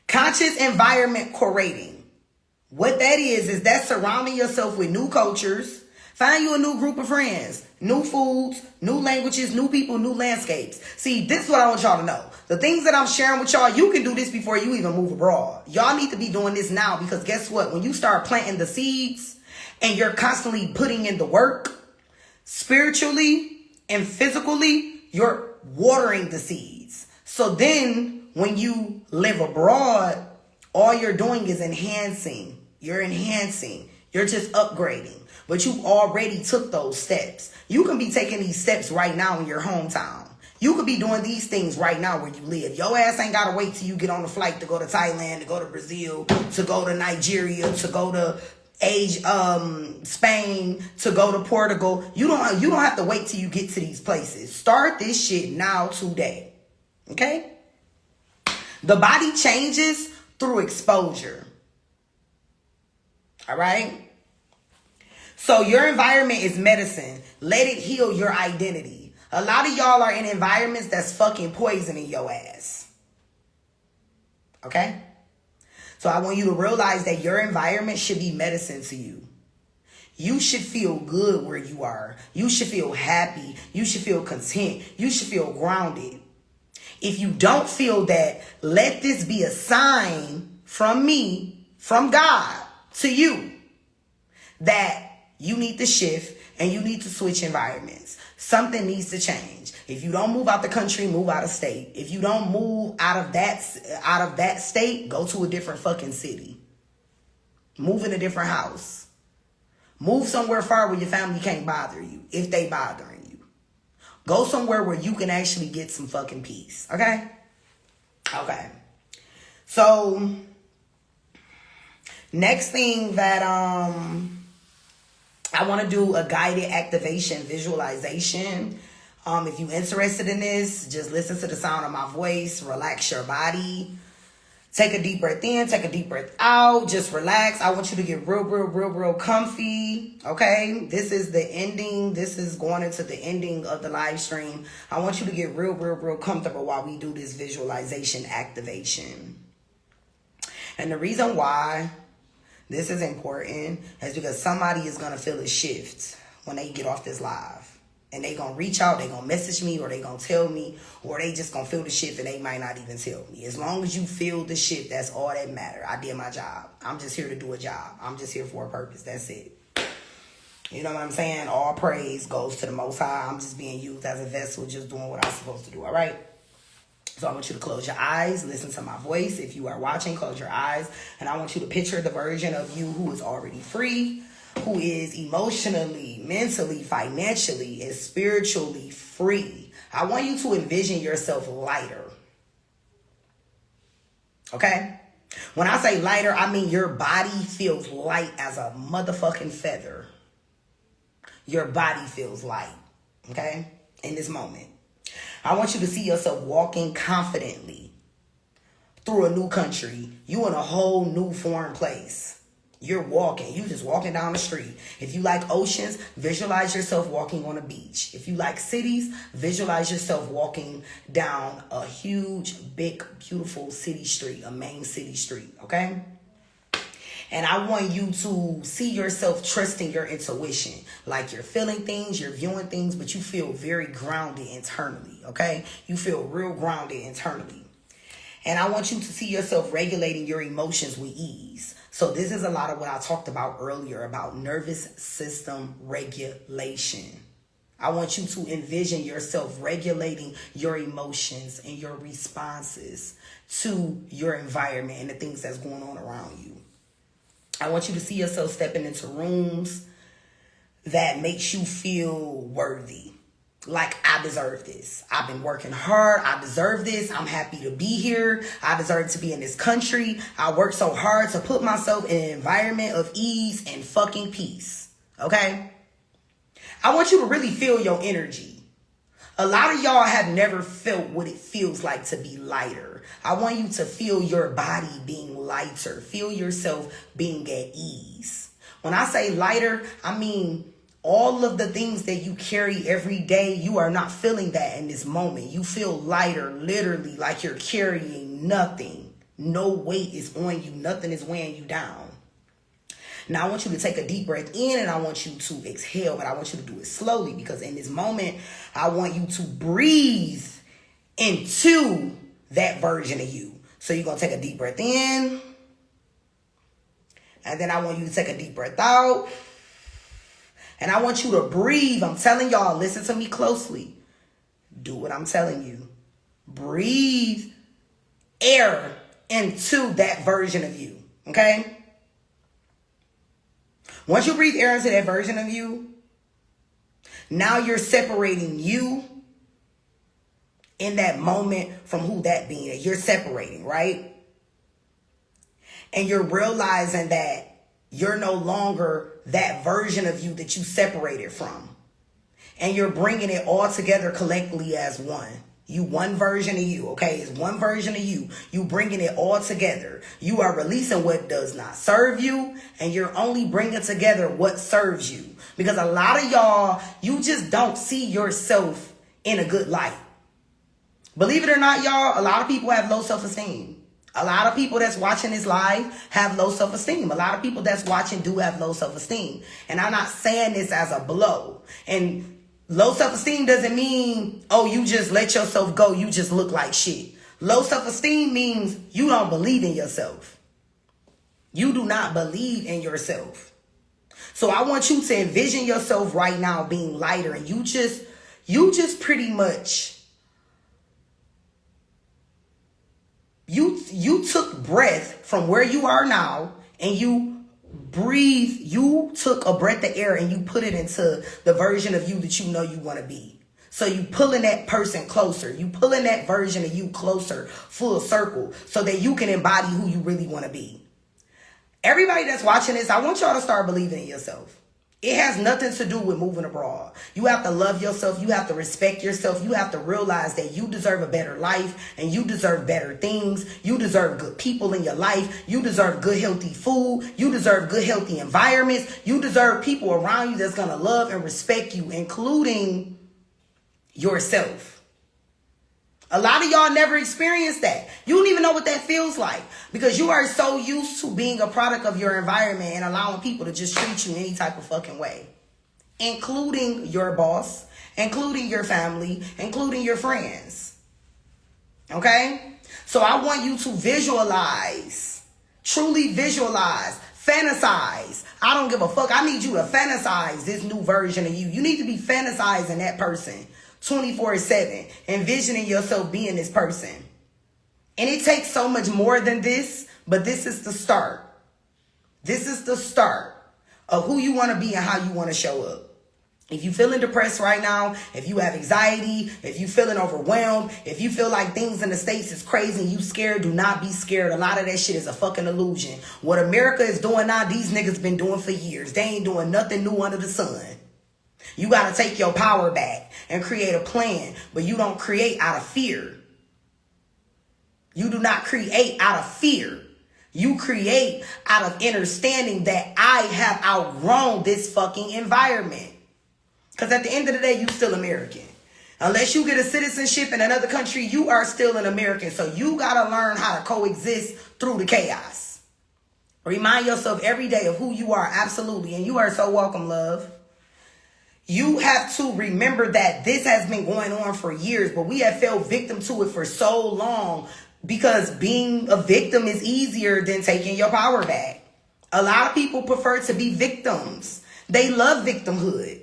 Speaker 1: Conscious environment curating. What that is that surrounding yourself with new cultures. Find you a new group of friends, new foods, new languages, new people, new landscapes. See, this is what I want y'all to know. The things that I'm sharing with y'all, you can do this before you even move abroad. Y'all need to be doing this now because guess what? When you start planting the seeds and you're constantly putting in the work, spiritually and physically, you're watering the seeds. So then when you live abroad, all you're doing is enhancing. You're enhancing. You're just upgrading. But you already took those steps. You can be taking these steps right now in your hometown. You could be doing these things right now where you live. Your ass ain't got to wait till you get on the flight to go to Thailand, to go to Brazil, to go to Nigeria, to go to Spain, to go to Portugal. You don't have to wait till you get to these places. Start this shit now today. Okay? The body changes through exposure. All right? So your environment is medicine. Let it heal your identity. A lot of y'all are in environments that's fucking poisoning your ass. Okay? So I want you to realize that your environment should be medicine to you. You should feel good where you are. You should feel happy. You should feel content. You should feel grounded. If you don't feel that, let this be a sign from me, from God, to you, that you need to shift and you need to switch environments. Something needs to change. If you don't move out the country, move out of state. If you don't move out of that state, go to a different fucking city. Move in a different house. Move somewhere far where your family can't bother you, if they bothering you. Go somewhere where you can actually get some fucking peace. Okay? Okay. So, next thing that I want to do a guided activation visualization. If you're interested in this, just listen to the sound of my voice. Relax your body. Take a deep breath in. Take a deep breath out. Just relax. I want you to get real comfy. Okay? This is the ending. This is going into the ending of the live stream. I want you to get real comfortable while we do this visualization activation. And the reason why this is important is because somebody is going to feel a shift when they get off this live. And they going to reach out, they going to message me, or they going to tell me, or they just going to feel the shift and they might not even tell me. As long as you feel the shift, that's all that matters. I did my job. I'm just here to do a job. I'm just here for a purpose. That's it. You know what I'm saying? All praise goes to the Most High. I'm just being used as a vessel, just doing what I'm supposed to do. All right? So I want you to close your eyes, listen to my voice. If you are watching, close your eyes. And I want you to picture the version of you who is already free, who is emotionally, mentally, financially, and spiritually free. I want you to envision yourself lighter. Okay? When I say lighter, I mean your body feels light as a motherfucking feather. Your body feels light. Okay? In this moment. I want you to see yourself walking confidently through a new country. You in a whole new foreign place. You're walking. You just walking down the street. If you like oceans, visualize yourself walking on a beach. If you like cities, visualize yourself walking down a huge, big, beautiful city street, a main city street, okay? And I want you to see yourself trusting your intuition. Like you're feeling things, you're viewing things, but you feel very grounded internally, okay? You feel real grounded internally. And I want you to see yourself regulating your emotions with ease. So this is a lot of what I talked about earlier about nervous system regulation. I want you to envision yourself regulating your emotions and your responses to your environment and the things that's going on around you. I want you to see yourself stepping into rooms that makes you feel worthy. Like, I deserve this. I've been working hard. I deserve this. I'm happy to be here. I deserve to be in this country. I worked so hard to put myself in an environment of ease and fucking peace. Okay? I want you to really feel your energy. A lot of y'all have never felt what it feels like to be lighter. I want you to feel your body being lighter. Feel yourself being at ease. When I say lighter, I mean all of the things that you carry every day, you are not feeling that in this moment. You feel lighter, literally, like you're carrying nothing. No weight is on you. Nothing is weighing you down. Now, I want you to take a deep breath in and I want you to exhale, but I want you to do it slowly because in this moment, I want you to breathe into that version of you. So you're going to take a deep breath in and then I want you to take a deep breath out. And I want you to breathe. I'm telling y'all, listen to me closely. Do what I'm telling you. Breathe air into that version of you. Okay? Once you breathe air into that version of you, now you're separating you in that moment from who that being is. You're separating, right? And you're realizing that you're no longer that version of you that you separated from. And you're bringing it all together collectively as one. You one version of you, okay? It's one version of you. You bringing it all together. You are releasing what does not serve you. And you're only bringing together what serves you. Because a lot of y'all, you just don't see yourself in a good light. Believe it or not, y'all, a lot of people have low self-esteem. A lot of people that's watching this live have low self-esteem. A lot of people that's watching do have low self-esteem. And I'm not saying this as a blow. And low self-esteem doesn't mean, oh, you just let yourself go. You just look like shit. Low self-esteem means you don't believe in yourself. You do not believe in yourself. So I want you to envision yourself right now being lighter. And you just pretty much... You took breath from where you are now and you breathe. You took a breath of air and you put it into the version of you that you know you want to be. So you pulling that person closer. You pulling that version of you closer, full circle, so that you can embody who you really want to be. Everybody that's watching this, I want y'all to start believing in yourself. It has nothing to do with moving abroad. You have to love yourself. You have to respect yourself. You have to realize that you deserve a better life and you deserve better things. You deserve good people in your life. You deserve good, healthy food. You deserve good, healthy environments. You deserve people around you that's going to love and respect you, including yourself. A lot of y'all never experienced that. You don't even know what that feels like because you are so used to being a product of your environment and allowing people to just treat you any type of fucking way, including your boss, including your family, including your friends. Okay? So I want you to visualize, truly visualize, fantasize. I don't give a fuck. I need you to fantasize this new version of you. You need to be fantasizing that person 24/7, envisioning yourself being this person. And it takes so much more than this, but this is the start. This is the start of who you want to be and how you want to show up. If you're feeling depressed right now, if you have anxiety, if you're feeling overwhelmed, if you feel like things in the States is crazy and you scared, do not be scared. A lot of that shit is a fucking illusion. What America is doing now, these niggas been doing for years. They ain't doing nothing new under the sun. You got to take your power back and create a plan, but you don't create out of fear. You do not create out of fear. You create out of understanding that I have outgrown this fucking environment. Because at the end of the day, you still American. Unless you get a citizenship in another country, you are still an American. So you got to learn how to coexist through the chaos. Remind yourself every day of who you are, absolutely. And you are so welcome, love. You have to remember that this has been going on for years, but we have fell victim to it for so long because being a victim is easier than taking your power back. A lot of people prefer to be victims. They love victimhood.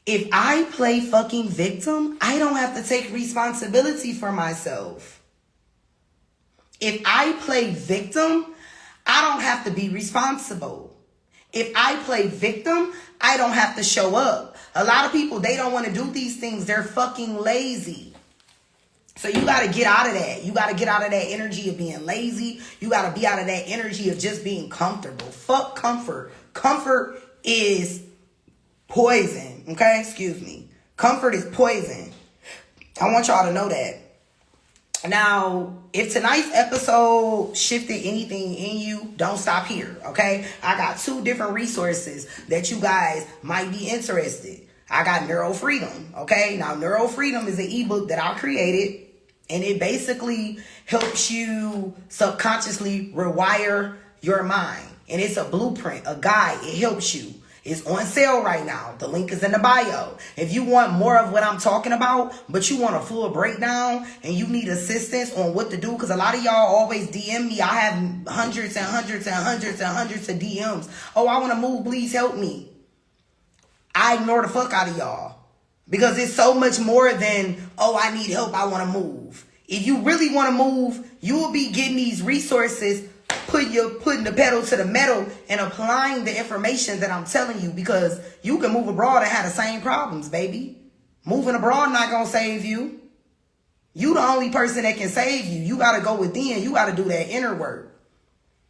Speaker 1: If I play fucking victim, I don't have to take responsibility for myself. If I play victim, I don't have to be responsible. If I play victim, I don't have to show up. A lot of people, they don't want to do these things. They're fucking lazy. So you got to get out of that. You got to get out of that energy of being lazy. You got to be out of that energy of just being comfortable. Fuck comfort. Comfort is poison. Okay? Excuse me. Comfort is poison. I want y'all to know that. Now, if tonight's episode shifted anything in you, don't stop here, okay? I got 2 different resources that you guys might be interested. I got Neuro Freedom, okay? Now, Neuro Freedom is an ebook that I created, and it basically helps you subconsciously rewire your mind. And it's a blueprint, a guide. It helps you. It's on sale right now. The link is in the bio. If you want more of what I'm talking about, but you want a full breakdown and you need assistance on what to do, because a lot of y'all always DM me. I have hundreds and hundreds and hundreds and hundreds of DMs. Oh, I want to move. Please help me. I ignore the fuck out of y'all because it's so much more than, oh, I need help. I want to move. If you really want to move, you will be getting these resources, putting the pedal to the metal and applying the information that I'm telling you, because you can move abroad and have the same problems, baby. Moving abroad not going to save you. You the only person that can save you. You got to go within. You got to do that inner work.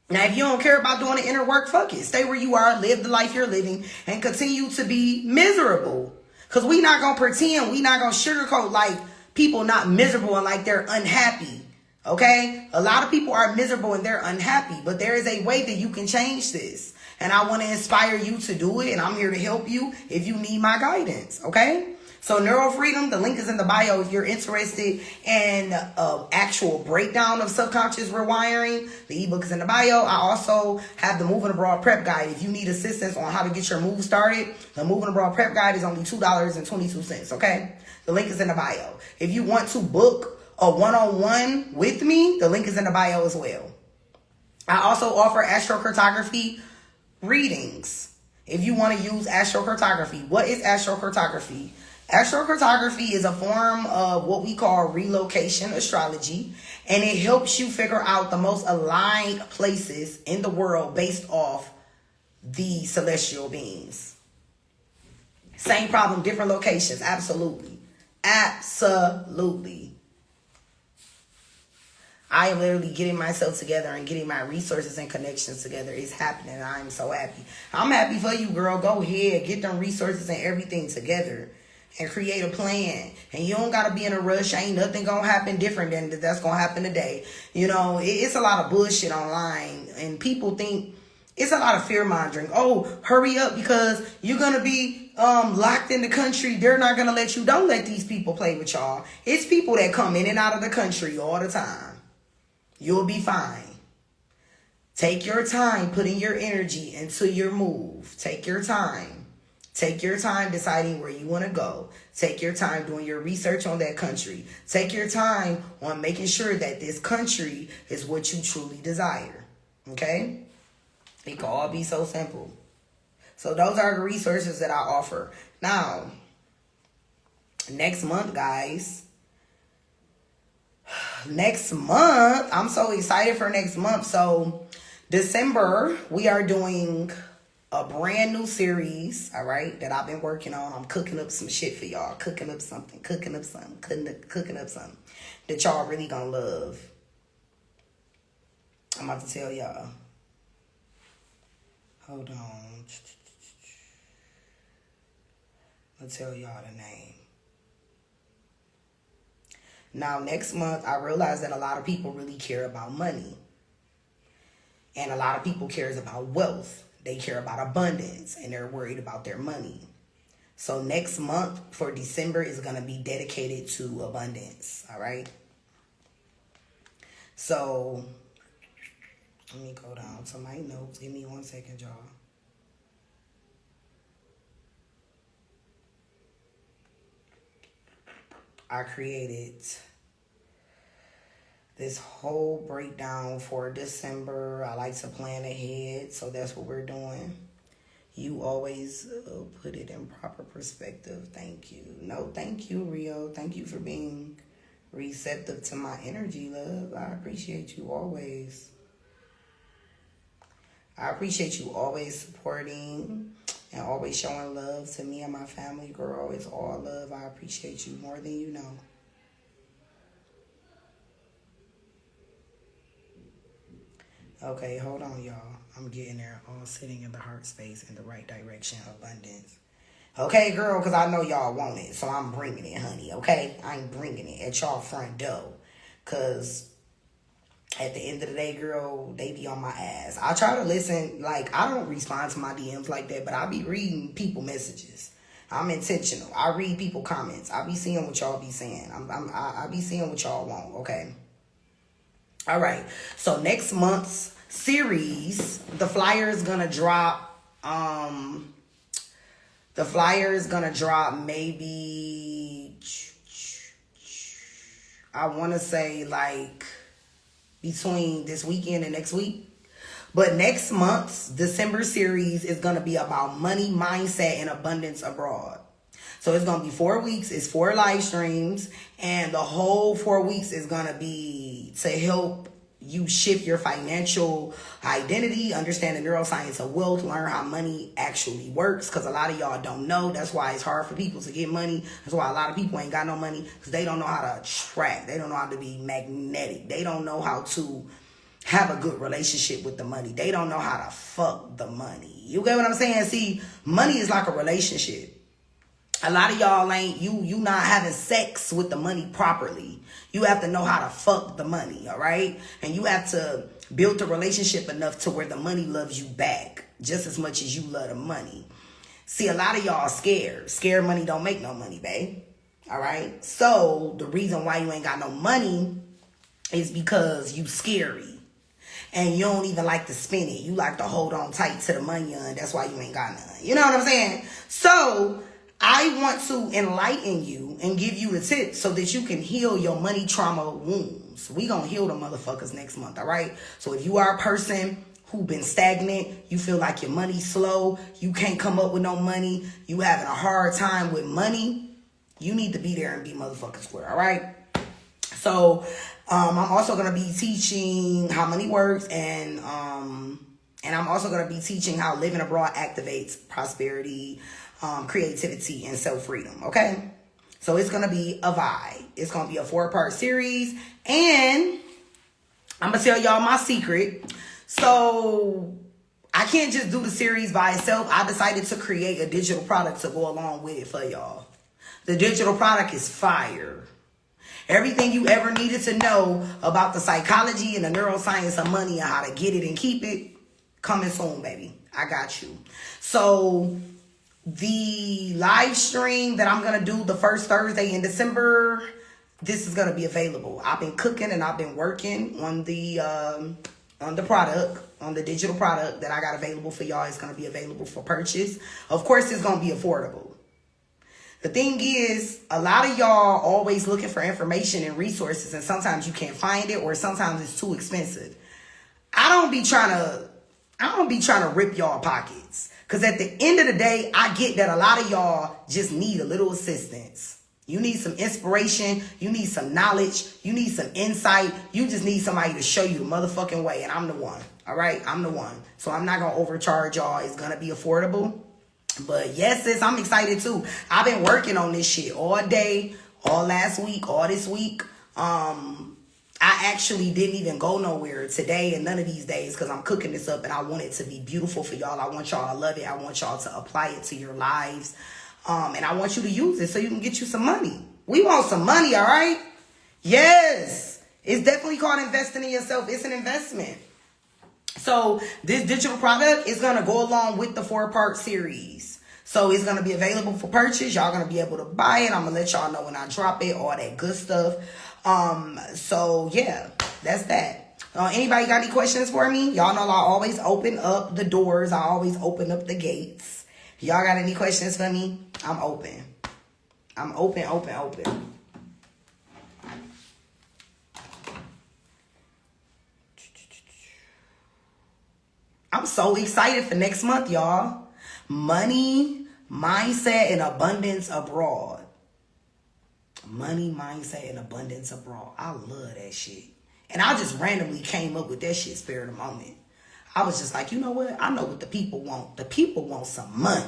Speaker 1: Now, if you don't care about doing the inner work, fuck it. Stay where you are, live the life you're living, and continue to be miserable. Because we not going to pretend, we not going to sugarcoat like people not miserable and like they're unhappy. Okay? A lot of people are miserable and they're unhappy, but there is a way that you can change this. And I want to inspire you to do it, and I'm here to help you if you need my guidance. Okay? So Neuro Freedom, the link is in the bio if you're interested in actual breakdown of subconscious rewiring. The ebook is in the bio. I also have the Moving Abroad Prep Guide. If you need assistance on how to get your move started, the Moving Abroad Prep Guide is only $2.22, okay? The link is in the bio. If you want to book a one-on-one with me, the link is in the bio as well. I also offer astrocartography readings. If you want to use astrocartography, what is astrocartography? Astrocartography is a form of what we call relocation astrology, and it helps you figure out the most aligned places in the world based off the celestial beings. Same problem, different locations. Absolutely. Absolutely. I am literally getting myself together and getting my resources and connections together. It's happening. I'm so happy. I'm happy for you, girl. Go ahead. Get them resources and everything together and create a plan. And you don't got to be in a rush. Ain't nothing going to happen different than that's going to happen today. You know, it's a lot of bullshit online. And people think it's a lot of fear mongering. Oh, hurry up because you're going to be locked in the country. They're not going to let you. Don't let these people play with y'all. It's people that come in and out of the country all the time. You'll be fine. Take your time putting your energy into your move. Take your time. Take your time deciding where you want to go. Take your time doing your research on that country. Take your time on making sure that this country is what you truly desire. Okay? It can all be so simple. So those are the resources that I offer. Now, next month, guys. Next month, I'm so excited for next month. So December, we are doing a brand new series, all right, that I've been working on. I'm cooking up some shit for y'all. Cooking up something that y'all really gonna love. I'm about to tell y'all. Hold on. I'll tell y'all the name. Now, next month, I realize that a lot of people really care about money. And a lot of people cares about wealth. They care about abundance, and they're worried about their money. So next month for December is going to be dedicated to abundance. All right. So let me go down to my notes. Give me 1 second, y'all. I created this whole breakdown for December. I like to plan ahead, so that's what we're doing. You always put it in proper perspective. Thank you. No, thank you, Rio. Thank you for being receptive to my energy, love. I appreciate you always. I appreciate you always supporting and always showing love to me and my family, girl. It's all love. I appreciate you more than you know. Okay, hold on, y'all. I'm getting there. All sitting in the heart space in the right direction. Abundance. Okay, girl, because I know y'all want it. So I'm bringing it, honey, okay? I'm bringing it at y'all front door. Because at the end of the day, girl, they be on my ass. I try to listen. Like, I don't respond to my DMs like that, but I be reading people messages. I'm intentional. I read people comments. I be seeing what y'all be saying. I be seeing what y'all want, okay? All right. So next month's series, the flyer is going to drop. The flyer is going to drop maybe, I want to say like between this weekend and next week. But next month's December series is going to be about money, mindset, and abundance abroad. So it's going to be 4 weeks. It's 4 live streams. And the whole 4 weeks is going to be to help you shift your financial identity, understand the neuroscience of wealth, learn how money actually works. Because a lot of y'all don't know. That's why it's hard for people to get money. That's why a lot of people ain't got no money. Because they don't know how to attract. They don't know how to be magnetic. They don't know how to have a good relationship with the money. They don't know how to fuck the money. You get what I'm saying? See, money is like a relationship. A lot of y'all ain't, you not having sex with the money properly. You have to know how to fuck the money, all right? And you have to build a relationship enough to where the money loves you back just as much as you love the money. See, a lot of y'all scared. Scared money don't make no money, babe. All right? So the reason why you ain't got no money is because you scary. And you don't even like to spend it. You like to hold on tight to the money, and that's why you ain't got none. You know what I'm saying? So I want to enlighten you and give you the tips so that you can heal your money trauma wounds. We gonna heal the motherfuckers next month, all right? So if you are a person who been stagnant, you feel like your money's slow, you can't come up with no money, you having a hard time with money, you need to be there and be motherfucking square, all right? So I'm also gonna be teaching how money works, and I'm also gonna be teaching how living abroad activates prosperity, creativity, and self-freedom, okay? So it's gonna be a vibe. It's gonna be a 4-part series, and I'm gonna tell y'all my secret. So I can't just do the series by itself. I decided to create a digital product to go along with it for y'all. The digital product is fire. Everything you ever needed to know about the psychology and the neuroscience of money and how to get it and keep it, coming soon, baby. I got you. So the live stream that I'm going to do the first Thursday in December, this is going to be available. I've been cooking and I've been working on the product, on the digital product that I got available for y'all. It's going to be available for purchase. Of course, it's going to be affordable. The thing is, a lot of y'all always looking for information and resources, and sometimes you can't find it, or sometimes it's too expensive. I don't be trying to rip y'all pockets. Because at the end of the day, I get that a lot of y'all just need a little assistance. You need some inspiration. You need some knowledge. You need some insight. You just need somebody to show you the motherfucking way. And I'm the one. All right? I'm the one. So I'm not going to overcharge y'all. It's going to be affordable. But yes, sis, I'm excited too. I've been working on this shit all day, all last week, all this week. I actually didn't even go nowhere today and none of these days because I'm cooking this up and I want it to be beautiful for y'all. I want y'all to love it. I want y'all to apply it to your lives. And I want you to use it so you can get you some money. We want some money, all right? Yes. It's definitely called investing in yourself. It's an investment. So this digital product is going to go along with the 4-part series. So it's going to be available for purchase. Y'all going to be able to buy it. I'm going to let y'all know when I drop it, all that good stuff. So yeah, that's that. Anybody got any questions for me? Y'all know I always open up the doors. I always open up the gates. Y'all got any questions for me? I'm open. I'm open. I'm so excited for next month, y'all. Money, mindset, and abundance abroad. Money, mindset, and abundance abroad. I love that shit. And I just randomly came up with that shit spirit of the moment. I was just like, you know what? I know what the people want. The people want some money.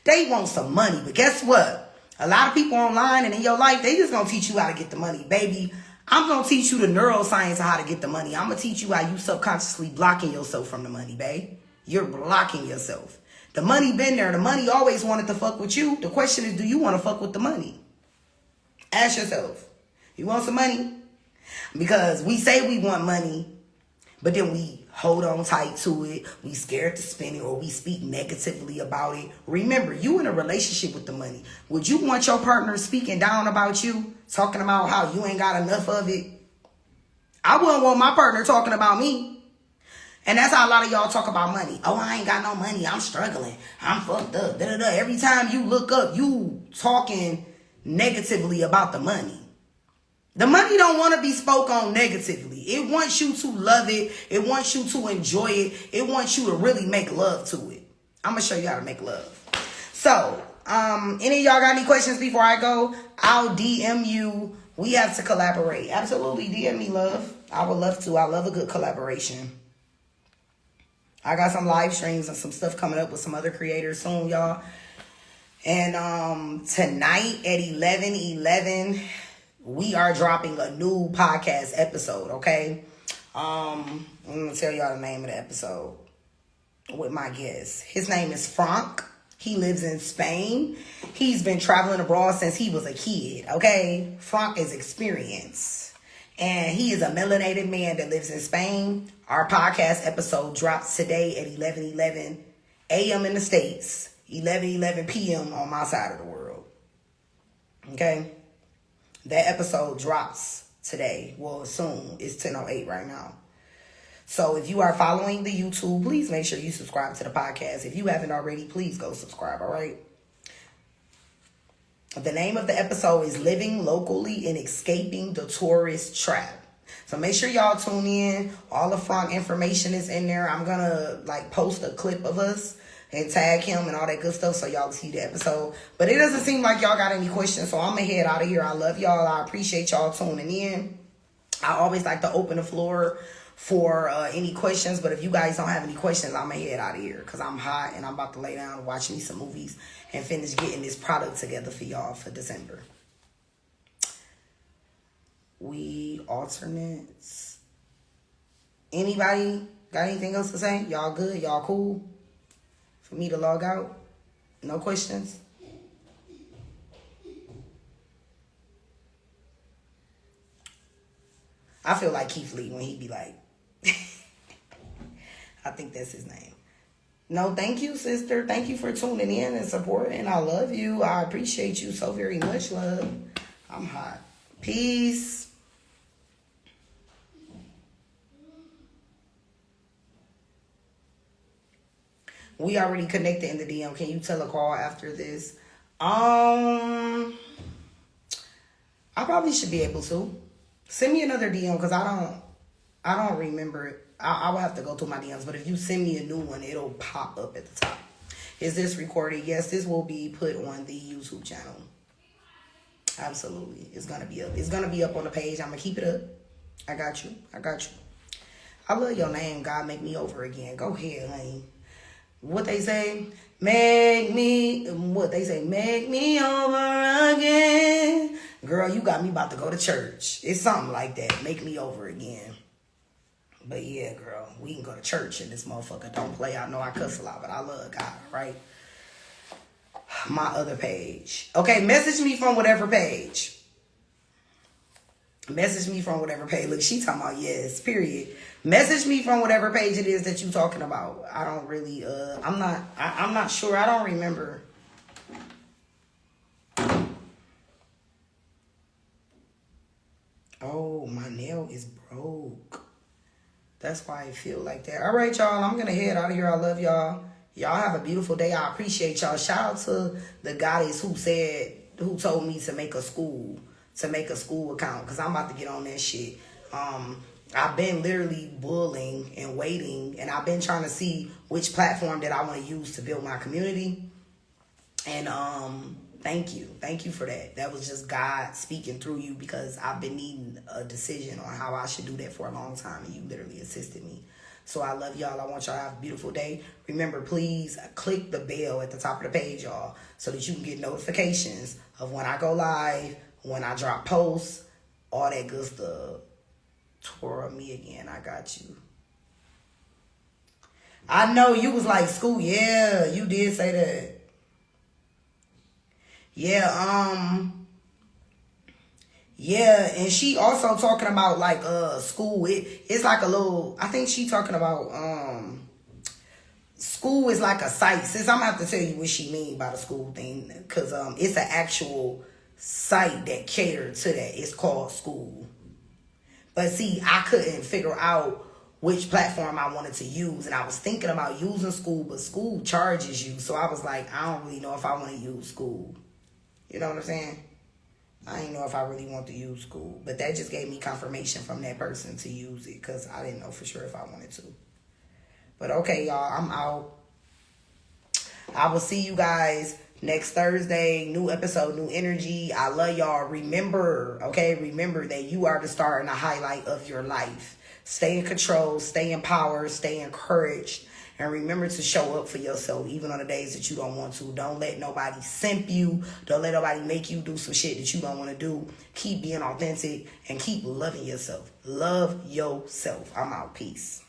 Speaker 1: They want some money. But guess what? A lot of people online and in your life, they just gonna teach you how to get the money, baby. I'm going to teach you the neuroscience of how to get the money. I'm going to teach you how you subconsciously blocking yourself from the money, babe. You're blocking yourself. The money been there. The money always wanted to fuck with you. The question is, do you want to fuck with the money? Ask yourself. You want some money? Because we say we want money, but then we hold on tight to it. We scared to spend it, or we speak negatively about it. Remember, you in a relationship with the money. Would you want your partner speaking down about you? Talking about how you ain't got enough of it? I wouldn't want my partner talking about me. And that's how a lot of y'all talk about money. Oh, I ain't got no money. I'm struggling. I'm fucked up. Da-da-da. Every time you look up, you talking negatively about the money. The money don't want to be spoke on negatively. It wants you to love it. It wants you to enjoy it. It wants you to really make love to it. I'm going to show you how to make love. So, any of y'all got any questions before I go? I'll DM you. We have to collaborate. Absolutely. DM me, love. I would love to. I love a good collaboration. I got some live streams and some stuff coming up with some other creators soon, y'all. And tonight at 11:11, we are dropping a new podcast episode, okay? I'm going to tell y'all the name of the episode with my guest. His name is Frank. He lives in Spain. He's been traveling abroad since he was a kid, okay? Frank is experienced. And he is a melanated man that lives in Spain. Our podcast episode drops today at 11:11 a.m. in the States, 11:11 p.m. on my side of the world, okay? That episode drops today. Well, soon. It's 10:08 right now. So if you are following the YouTube, please make sure you subscribe to the podcast. If you haven't already, please go subscribe, all right? The name of the episode is Living Locally and Escaping the Tourist Trap. So make sure y'all tune in. All the Frank information is in there. I'm going to post a clip of us and tag him and all that good stuff so y'all see the episode. But it doesn't seem like y'all got any questions, so I'm going to head out of here. I love y'all. I appreciate y'all tuning in. I always like to open the floor for any questions, but if you guys don't have any questions, I'm going to head out of here because I'm hot and I'm about to lay down and watch me some movies and finish getting this product together for y'all for December. We alternates. Anybody got anything else to say? Y'all good? Y'all cool? For me to log out? No questions? I feel like Keith Lee when he be like, I think that's his name. No, thank you, sister. Thank you for tuning in and supporting. I love you. I appreciate you so very much, love. I'm hot. Peace. We already connected in the DM. Can you tell a call after this? I probably should be able to. Send me another DM because I don't remember it. I will have to go through my DMs. But if you send me a new one, it'll pop up at the top. Is this recorded? Yes, this will be put on the YouTube channel. Absolutely. It's going to be up. It's going to be up on the page. I'm going to keep it up. I got you. I love your name. God, make me over again. Go ahead, honey. What they say? Make me over again. Girl, you got me about to go to church. It's something like that. Make me over again. But yeah, girl, we can go to church and this motherfucker don't play. I know I cuss a lot, but I love God, right? My other page. Okay, message me from whatever page. Message me from whatever page. Look, she talking about yes, period. Message me from whatever page it is that you talking about. I don't really, I'm not sure. I don't remember. Oh, my nail is broke. That's why I feel like that. All right, y'all. I'm going to head out of here. I love y'all. Y'all have a beautiful day. I appreciate y'all. Shout out to the goddess who told me to make a school account, because I'm about to get on that shit. I've been literally bulling and waiting, and I've been trying to see which platform that I want to use to build my community. And thank you for that. That was just God speaking through you, because I've been needing a decision on how I should do that for a long time, and you literally assisted me. So I love y'all. I want y'all to have a beautiful day. Remember, please click the bell at the top of the page, y'all, so that you can get notifications of when I go live, when I drop posts, all that good stuff. Torah me again. I got you. I know you was like, school. Yeah, you did say that. Yeah, and she also talking about like school. It's like a little, I think she talking about school is like a site. Since I'm gonna have to tell you what she mean by the school thing, because it's an actual site that catered to that. It's called school. But see, I couldn't figure out which platform I wanted to use, and I was thinking about using school, but school charges you. So I was like, I don't really know if I want to use school. You know what I'm saying? I didn't know if I really want to use school, but that just gave me confirmation from that person to use it, because I didn't know for sure if I wanted to. But okay, y'all, I'm out. I will see you guys next Thursday. New episode, new energy. I love y'all. Remember that you are the star and the highlight of your life. Stay in control, stay in power, stay encouraged. And remember to show up for yourself, even on the days that you don't want to. Don't let nobody simp you. Don't let nobody make you do some shit that you don't want to do. Keep being authentic and keep loving yourself. Love yourself. I'm out. Peace.